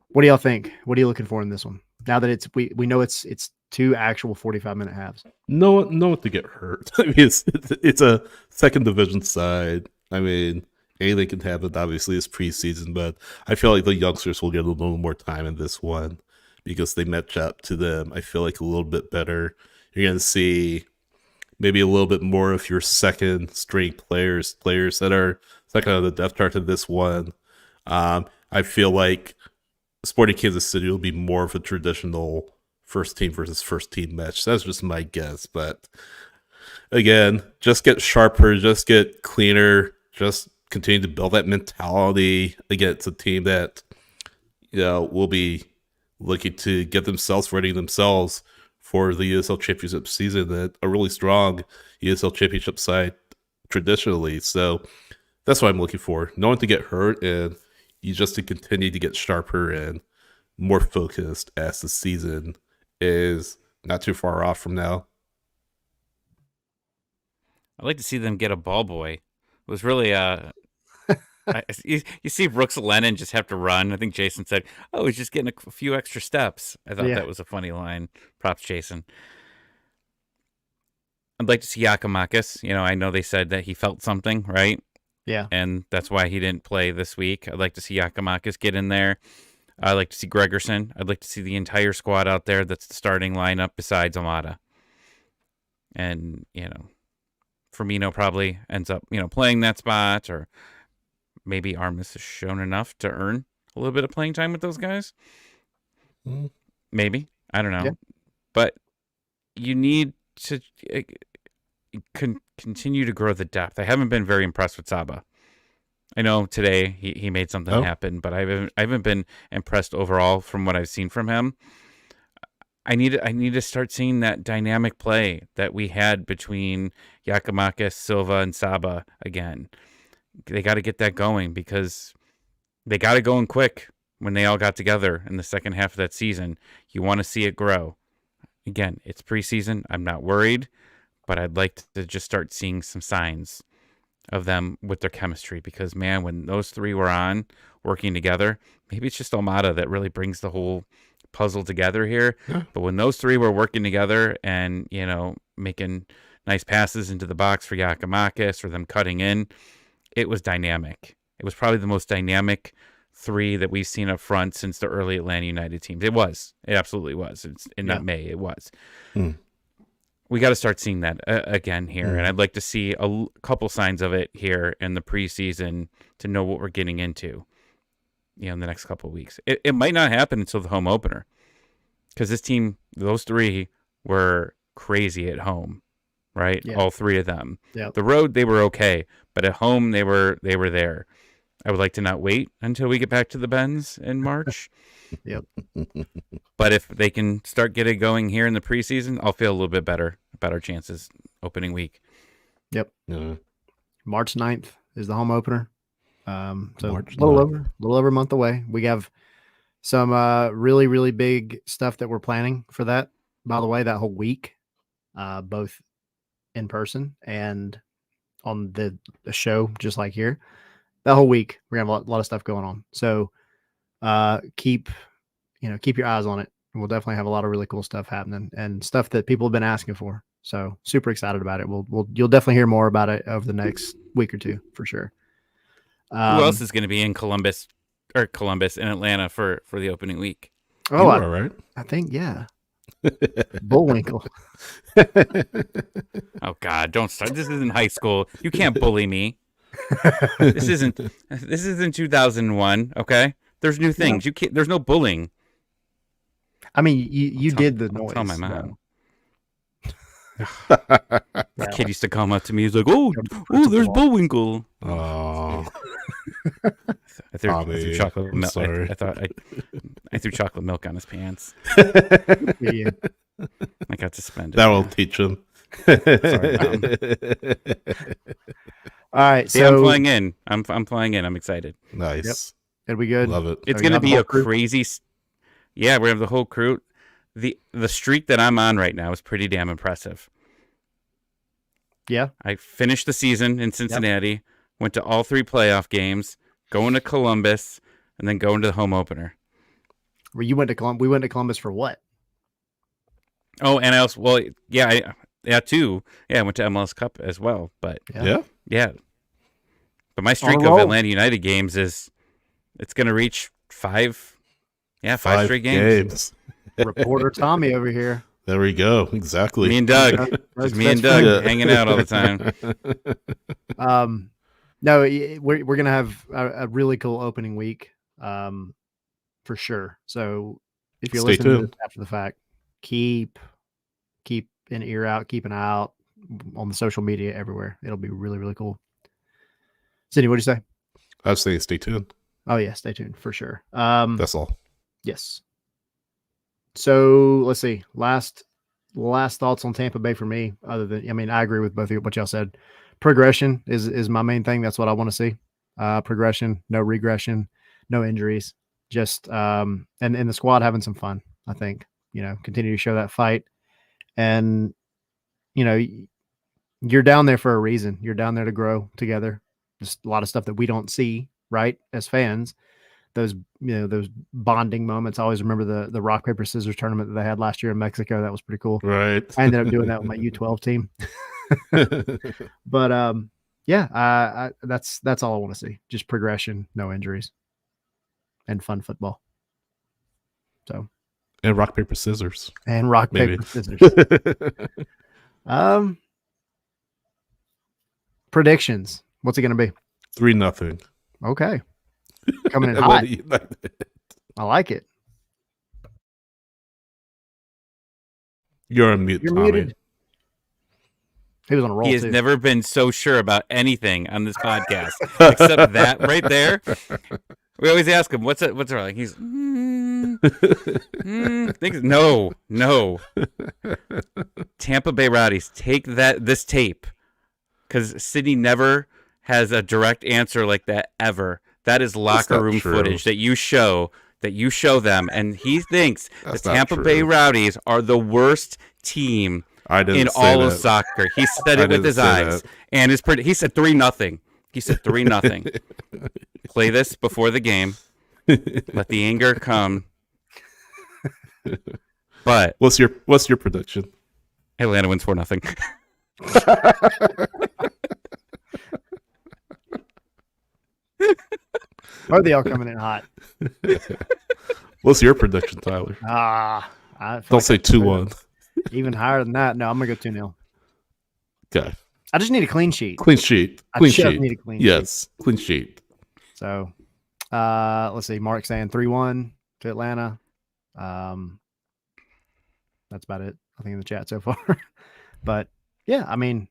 Speaker 1: what do y'all think? What are you looking for in this one? Now that we know it's 2 actual 45-minute halves.
Speaker 2: No one to get hurt. I mean, it's a second division side. I mean, anything can happen. Obviously, it's preseason, but I feel like the youngsters will get a little more time in this one because they match up to them. I feel like a little bit better. You're going to see maybe a little bit more of your second string players that are second on the depth chart in this one. I feel like Sporting Kansas City will be more of a traditional first team versus first team match. That's just my guess. But again, just get sharper, just get cleaner, just continue to build that mentality. Again, it's a team that will be looking to get themselves ready for the USL Championship season. That a really strong USL Championship side traditionally. So that's what I'm looking for. No one to get hurt, and you just to continue to get sharper and more focused as the season is not too far off from now.
Speaker 3: I'd like to see them get a ball boy. It was really you see Brooks Lennon just have to run. I think Jason said, "Oh, he's just getting a few extra steps." I thought that was a funny line. Props, Jason. I'd like to see Giakoumakis. You know, I know they said that he felt something, right?
Speaker 1: Yeah.
Speaker 3: And that's why he didn't play this week. I'd like to see Giakoumakis get in there. I'd like to see Gregerson. I'd like to see the entire squad out there that's the starting lineup besides Almada. And, you know, Firmino probably ends up, you know, playing that spot, or maybe Armas has shown enough to earn a little bit of playing time with those guys. Maybe. I don't know. Yeah. But you need to continue to grow the depth. I haven't been very impressed with Saba. I know today he made something happen, but I haven't been impressed overall from what I've seen from him. I need to start seeing that dynamic play that we had between Giakoumakis, Silva, and Saba again. They got to get that going, because they got it going quick when they all got together in the second half of that season. You want to see it grow. Again, it's preseason. I'm not worried, but I'd like to just start seeing some signs of them with their chemistry, because, man, when those three were on working together, maybe it's just Almada that really brings the whole puzzle together here. Yeah. But when those three were working together and, you know, making nice passes into the box for Giakoumakis, or them cutting in, it was dynamic. It was probably the most dynamic three that we've seen up front since the early Atlanta United teams. It was. It absolutely was. It's in that May. It was. We got to start seeing that again here. And I'd like to see a couple signs of it here in the preseason to know what we're getting into, you know, in the next couple of weeks. It might not happen until the home opener, because this team, those three, were crazy at home, right? Yeah. All three of them. Yeah. The road, they were okay, but at home, they were there. I would like to not wait until we get back to the Benz in March.
Speaker 1: Yep.
Speaker 3: But if they can start getting going here in the preseason, I'll feel a little bit better about our chances opening week.
Speaker 1: Yep. March 9th is the home opener. So
Speaker 2: March
Speaker 1: a little over a month away. We have some really, really big stuff that we're planning for that, by the way, that whole week, both in person and on the show, just like here. That whole week, we're gonna have a lot of stuff going on. So keep your eyes on it. We'll definitely have a lot of really cool stuff happening, and stuff that people have been asking for. So super excited about it. You'll definitely hear more about it over the next week or two for sure.
Speaker 3: Who else is going to be in Columbus in Atlanta for the opening week?
Speaker 2: Oh, all right.
Speaker 1: I think, yeah. Bullwinkle.
Speaker 3: Oh God, don't start. This isn't high school. You can't bully me. This isn't 2001. Okay. There's new things. You can't. There's no bullying.
Speaker 1: I mean, you did the noise.
Speaker 3: Tell my mom. The kid used to come up to me. He's like, "Oh, there's Bullwinkle."
Speaker 2: Oh,
Speaker 3: I threw chocolate milk. I thought I threw chocolate milk on his pants.
Speaker 1: Yeah.
Speaker 3: I got suspended.
Speaker 2: That will teach him.
Speaker 3: Sorry, Mom.
Speaker 1: All right,
Speaker 3: see, I'm flying in. I'm flying in. I'm excited.
Speaker 2: Nice.
Speaker 1: Yep. It'll be good.
Speaker 2: Love it.
Speaker 3: It's going to be a crazy. Yeah, we have the whole crew. The streak that I'm on right now is pretty damn impressive.
Speaker 1: Yeah.
Speaker 3: I finished the season in Cincinnati, went to all 3 playoff games, going to Columbus, and then going to the home opener.
Speaker 1: We went to Columbus for what?
Speaker 3: Oh, and I also, too. Yeah, I went to MLS Cup as well, but yeah. But my streak of Atlanta United games it's going to reach 5 straight games.
Speaker 1: Reporter Tommy over here.
Speaker 2: There we go. Exactly.
Speaker 3: Me and Doug. Just me and Doug hanging out all the time.
Speaker 1: No, we're gonna have a really cool opening week, for sure. So if you're listening to this after the fact, keep an ear out, keep an eye out on the social media everywhere. It'll be really, really cool. Sydney, what do you say?
Speaker 2: I was saying stay tuned.
Speaker 1: Oh yeah, stay tuned for sure.
Speaker 2: That's all.
Speaker 1: Yes. So let's see. Last thoughts on Tampa Bay for me. Other than, I mean, I agree with both of you, what y'all said. progression is my main thing. That's what I want to see. Progression, no regression, no injuries. Just and the squad having some fun. I think, continue to show that fight. And, you're down there for a reason. You're down there to grow together. Just a lot of stuff that we don't see, right, as fans. Those bonding moments. I always remember the rock, paper, scissors tournament that they had last year in Mexico. That was pretty cool.
Speaker 2: Right.
Speaker 1: I ended up doing that with my U12 team. But yeah, that's all I want to see. Just progression, no injuries, and fun football. So,
Speaker 2: and rock, paper, scissors.
Speaker 1: And rock, paper, scissors. Predictions. What's it going to be?
Speaker 2: 3-0.
Speaker 1: Okay. Coming in hot. I like it.
Speaker 2: You're on mute, Tommy. Muted.
Speaker 1: He was on a roll.
Speaker 3: He has never been so sure about anything on this podcast, except that right there. We always ask him, "What's it? What's it like?" He's no. Tampa Bay Rowdies, take this tape, because Sydney never has a direct answer like that ever. That is locker room footage that you show them, and he thinks the Tampa Bay Rowdies are the worst team in all of soccer. He said it with his eyes, and he said 3-0. He said 3-0. Play this before the game. Let the anger come. But
Speaker 2: what's your prediction?
Speaker 3: Atlanta wins 4-0.
Speaker 1: Are they all coming in hot?
Speaker 2: What's your prediction, Tyler?
Speaker 1: Don't
Speaker 2: say 2-1.
Speaker 1: Even higher than that. No, I'm gonna go 2-0.
Speaker 2: Okay.
Speaker 1: I just need a clean sheet.
Speaker 2: Clean sheet.
Speaker 1: I need a clean sheet.
Speaker 2: Yes, clean sheet.
Speaker 1: So, let's see. Mark saying 3-1 to Atlanta. That's about it, I think, in the chat so far. But yeah, I mean,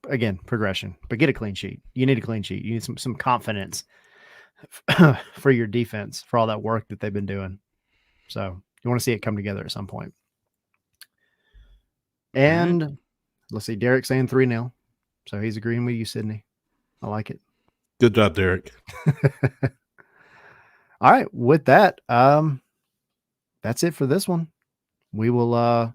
Speaker 1: again, progression. But get a clean sheet. You need a clean sheet. You need some confidence for your defense for all that work that they've been doing. So you want to see it come together at some point. And let's see, Derek saying 3-0. So he's agreeing with you, Sydney. I like it.
Speaker 2: Good job, Derek.
Speaker 1: All right. With that, that's it for this one. We will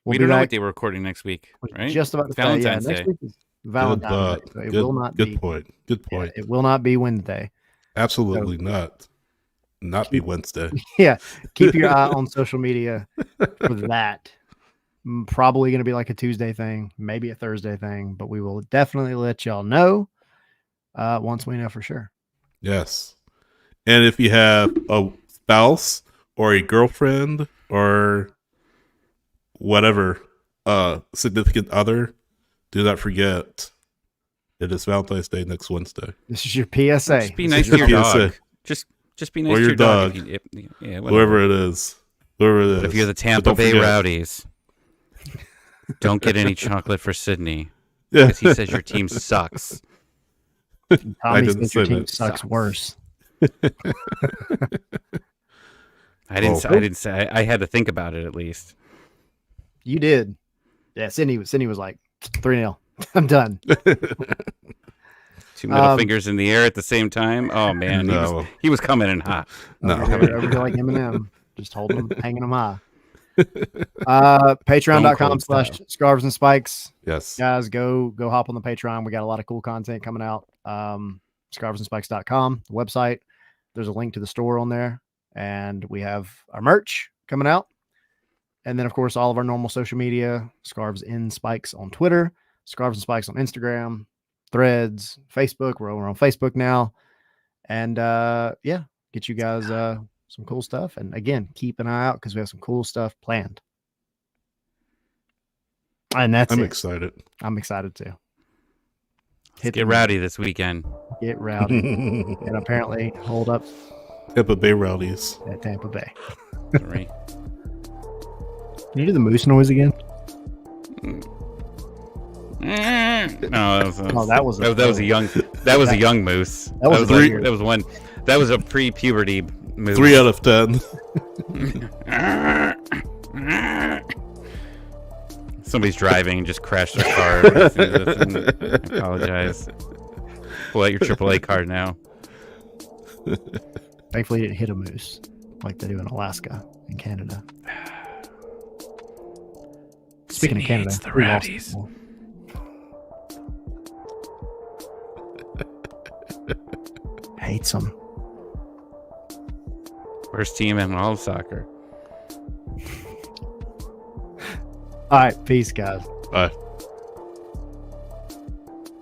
Speaker 3: we don't know what day we're recording next week, right?
Speaker 1: Just about
Speaker 3: Valentine's Day.
Speaker 1: Next week is Valentine's Day. So it will not be.
Speaker 2: Good point. Good point.
Speaker 1: Yeah, it will not be Wednesday.
Speaker 2: Absolutely not. Not be Wednesday.
Speaker 1: Yeah. Keep your eye on social media for that. Probably going to be like a Tuesday thing, maybe a Thursday thing, but we will definitely let y'all know once we know for sure.
Speaker 2: Yes. And if you have a spouse or a girlfriend or whatever, significant other, do not forget it is Valentine's Day next Wednesday.
Speaker 1: This is your PSA.
Speaker 3: Just be nice to your dog. Just be nice to your dog.
Speaker 2: Whoever it is. But
Speaker 3: if you're the Tampa Bay Rowdies, don't get any chocolate for Sydney. Because he says your team sucks.
Speaker 1: Tommy says your team sucks worse.
Speaker 3: I didn't say. I had to think about it at least.
Speaker 1: You did. Yeah, Sydney was like 3-0. I'm done.
Speaker 3: Two middle fingers in the air at the same time. Oh man,
Speaker 2: no.
Speaker 3: he was coming in hot.
Speaker 1: No, over like Eminem, just holding them, hanging them high. Patreon.com/scarves and spikes.
Speaker 2: Yes,
Speaker 1: guys, go hop on the Patreon. We got a lot of cool content coming out. Scarvesandspikes.com, the website. There's a link to the store on there, and we have our merch coming out. And then, of course, all of our normal social media, Scarves in Spikes on Twitter, Scarves and Spikes on Instagram, Threads, Facebook. We're over on Facebook now. And yeah, get you guys some cool stuff. And again, keep an eye out because we have some cool stuff planned. And I'm
Speaker 2: excited.
Speaker 1: I'm excited too.
Speaker 3: Get rowdy this weekend.
Speaker 1: Get rowdy. And apparently hold up
Speaker 2: Tampa Bay Rowdies.
Speaker 1: At Tampa Bay.
Speaker 3: Right.
Speaker 1: Can you do the moose noise again?
Speaker 3: No, that was a young moose. That was a pre-puberty moose.
Speaker 2: 3 out of 10.
Speaker 3: Somebody's driving and just crashed their car. I apologize. Pull out your AAA card now.
Speaker 1: Thankfully, it hit a moose like they do in Alaska and Canada. Speaking of Canada,
Speaker 3: the rowdies.
Speaker 1: Hates them.
Speaker 3: Worst team in all of soccer.
Speaker 1: All right, peace, guys.
Speaker 2: Bye.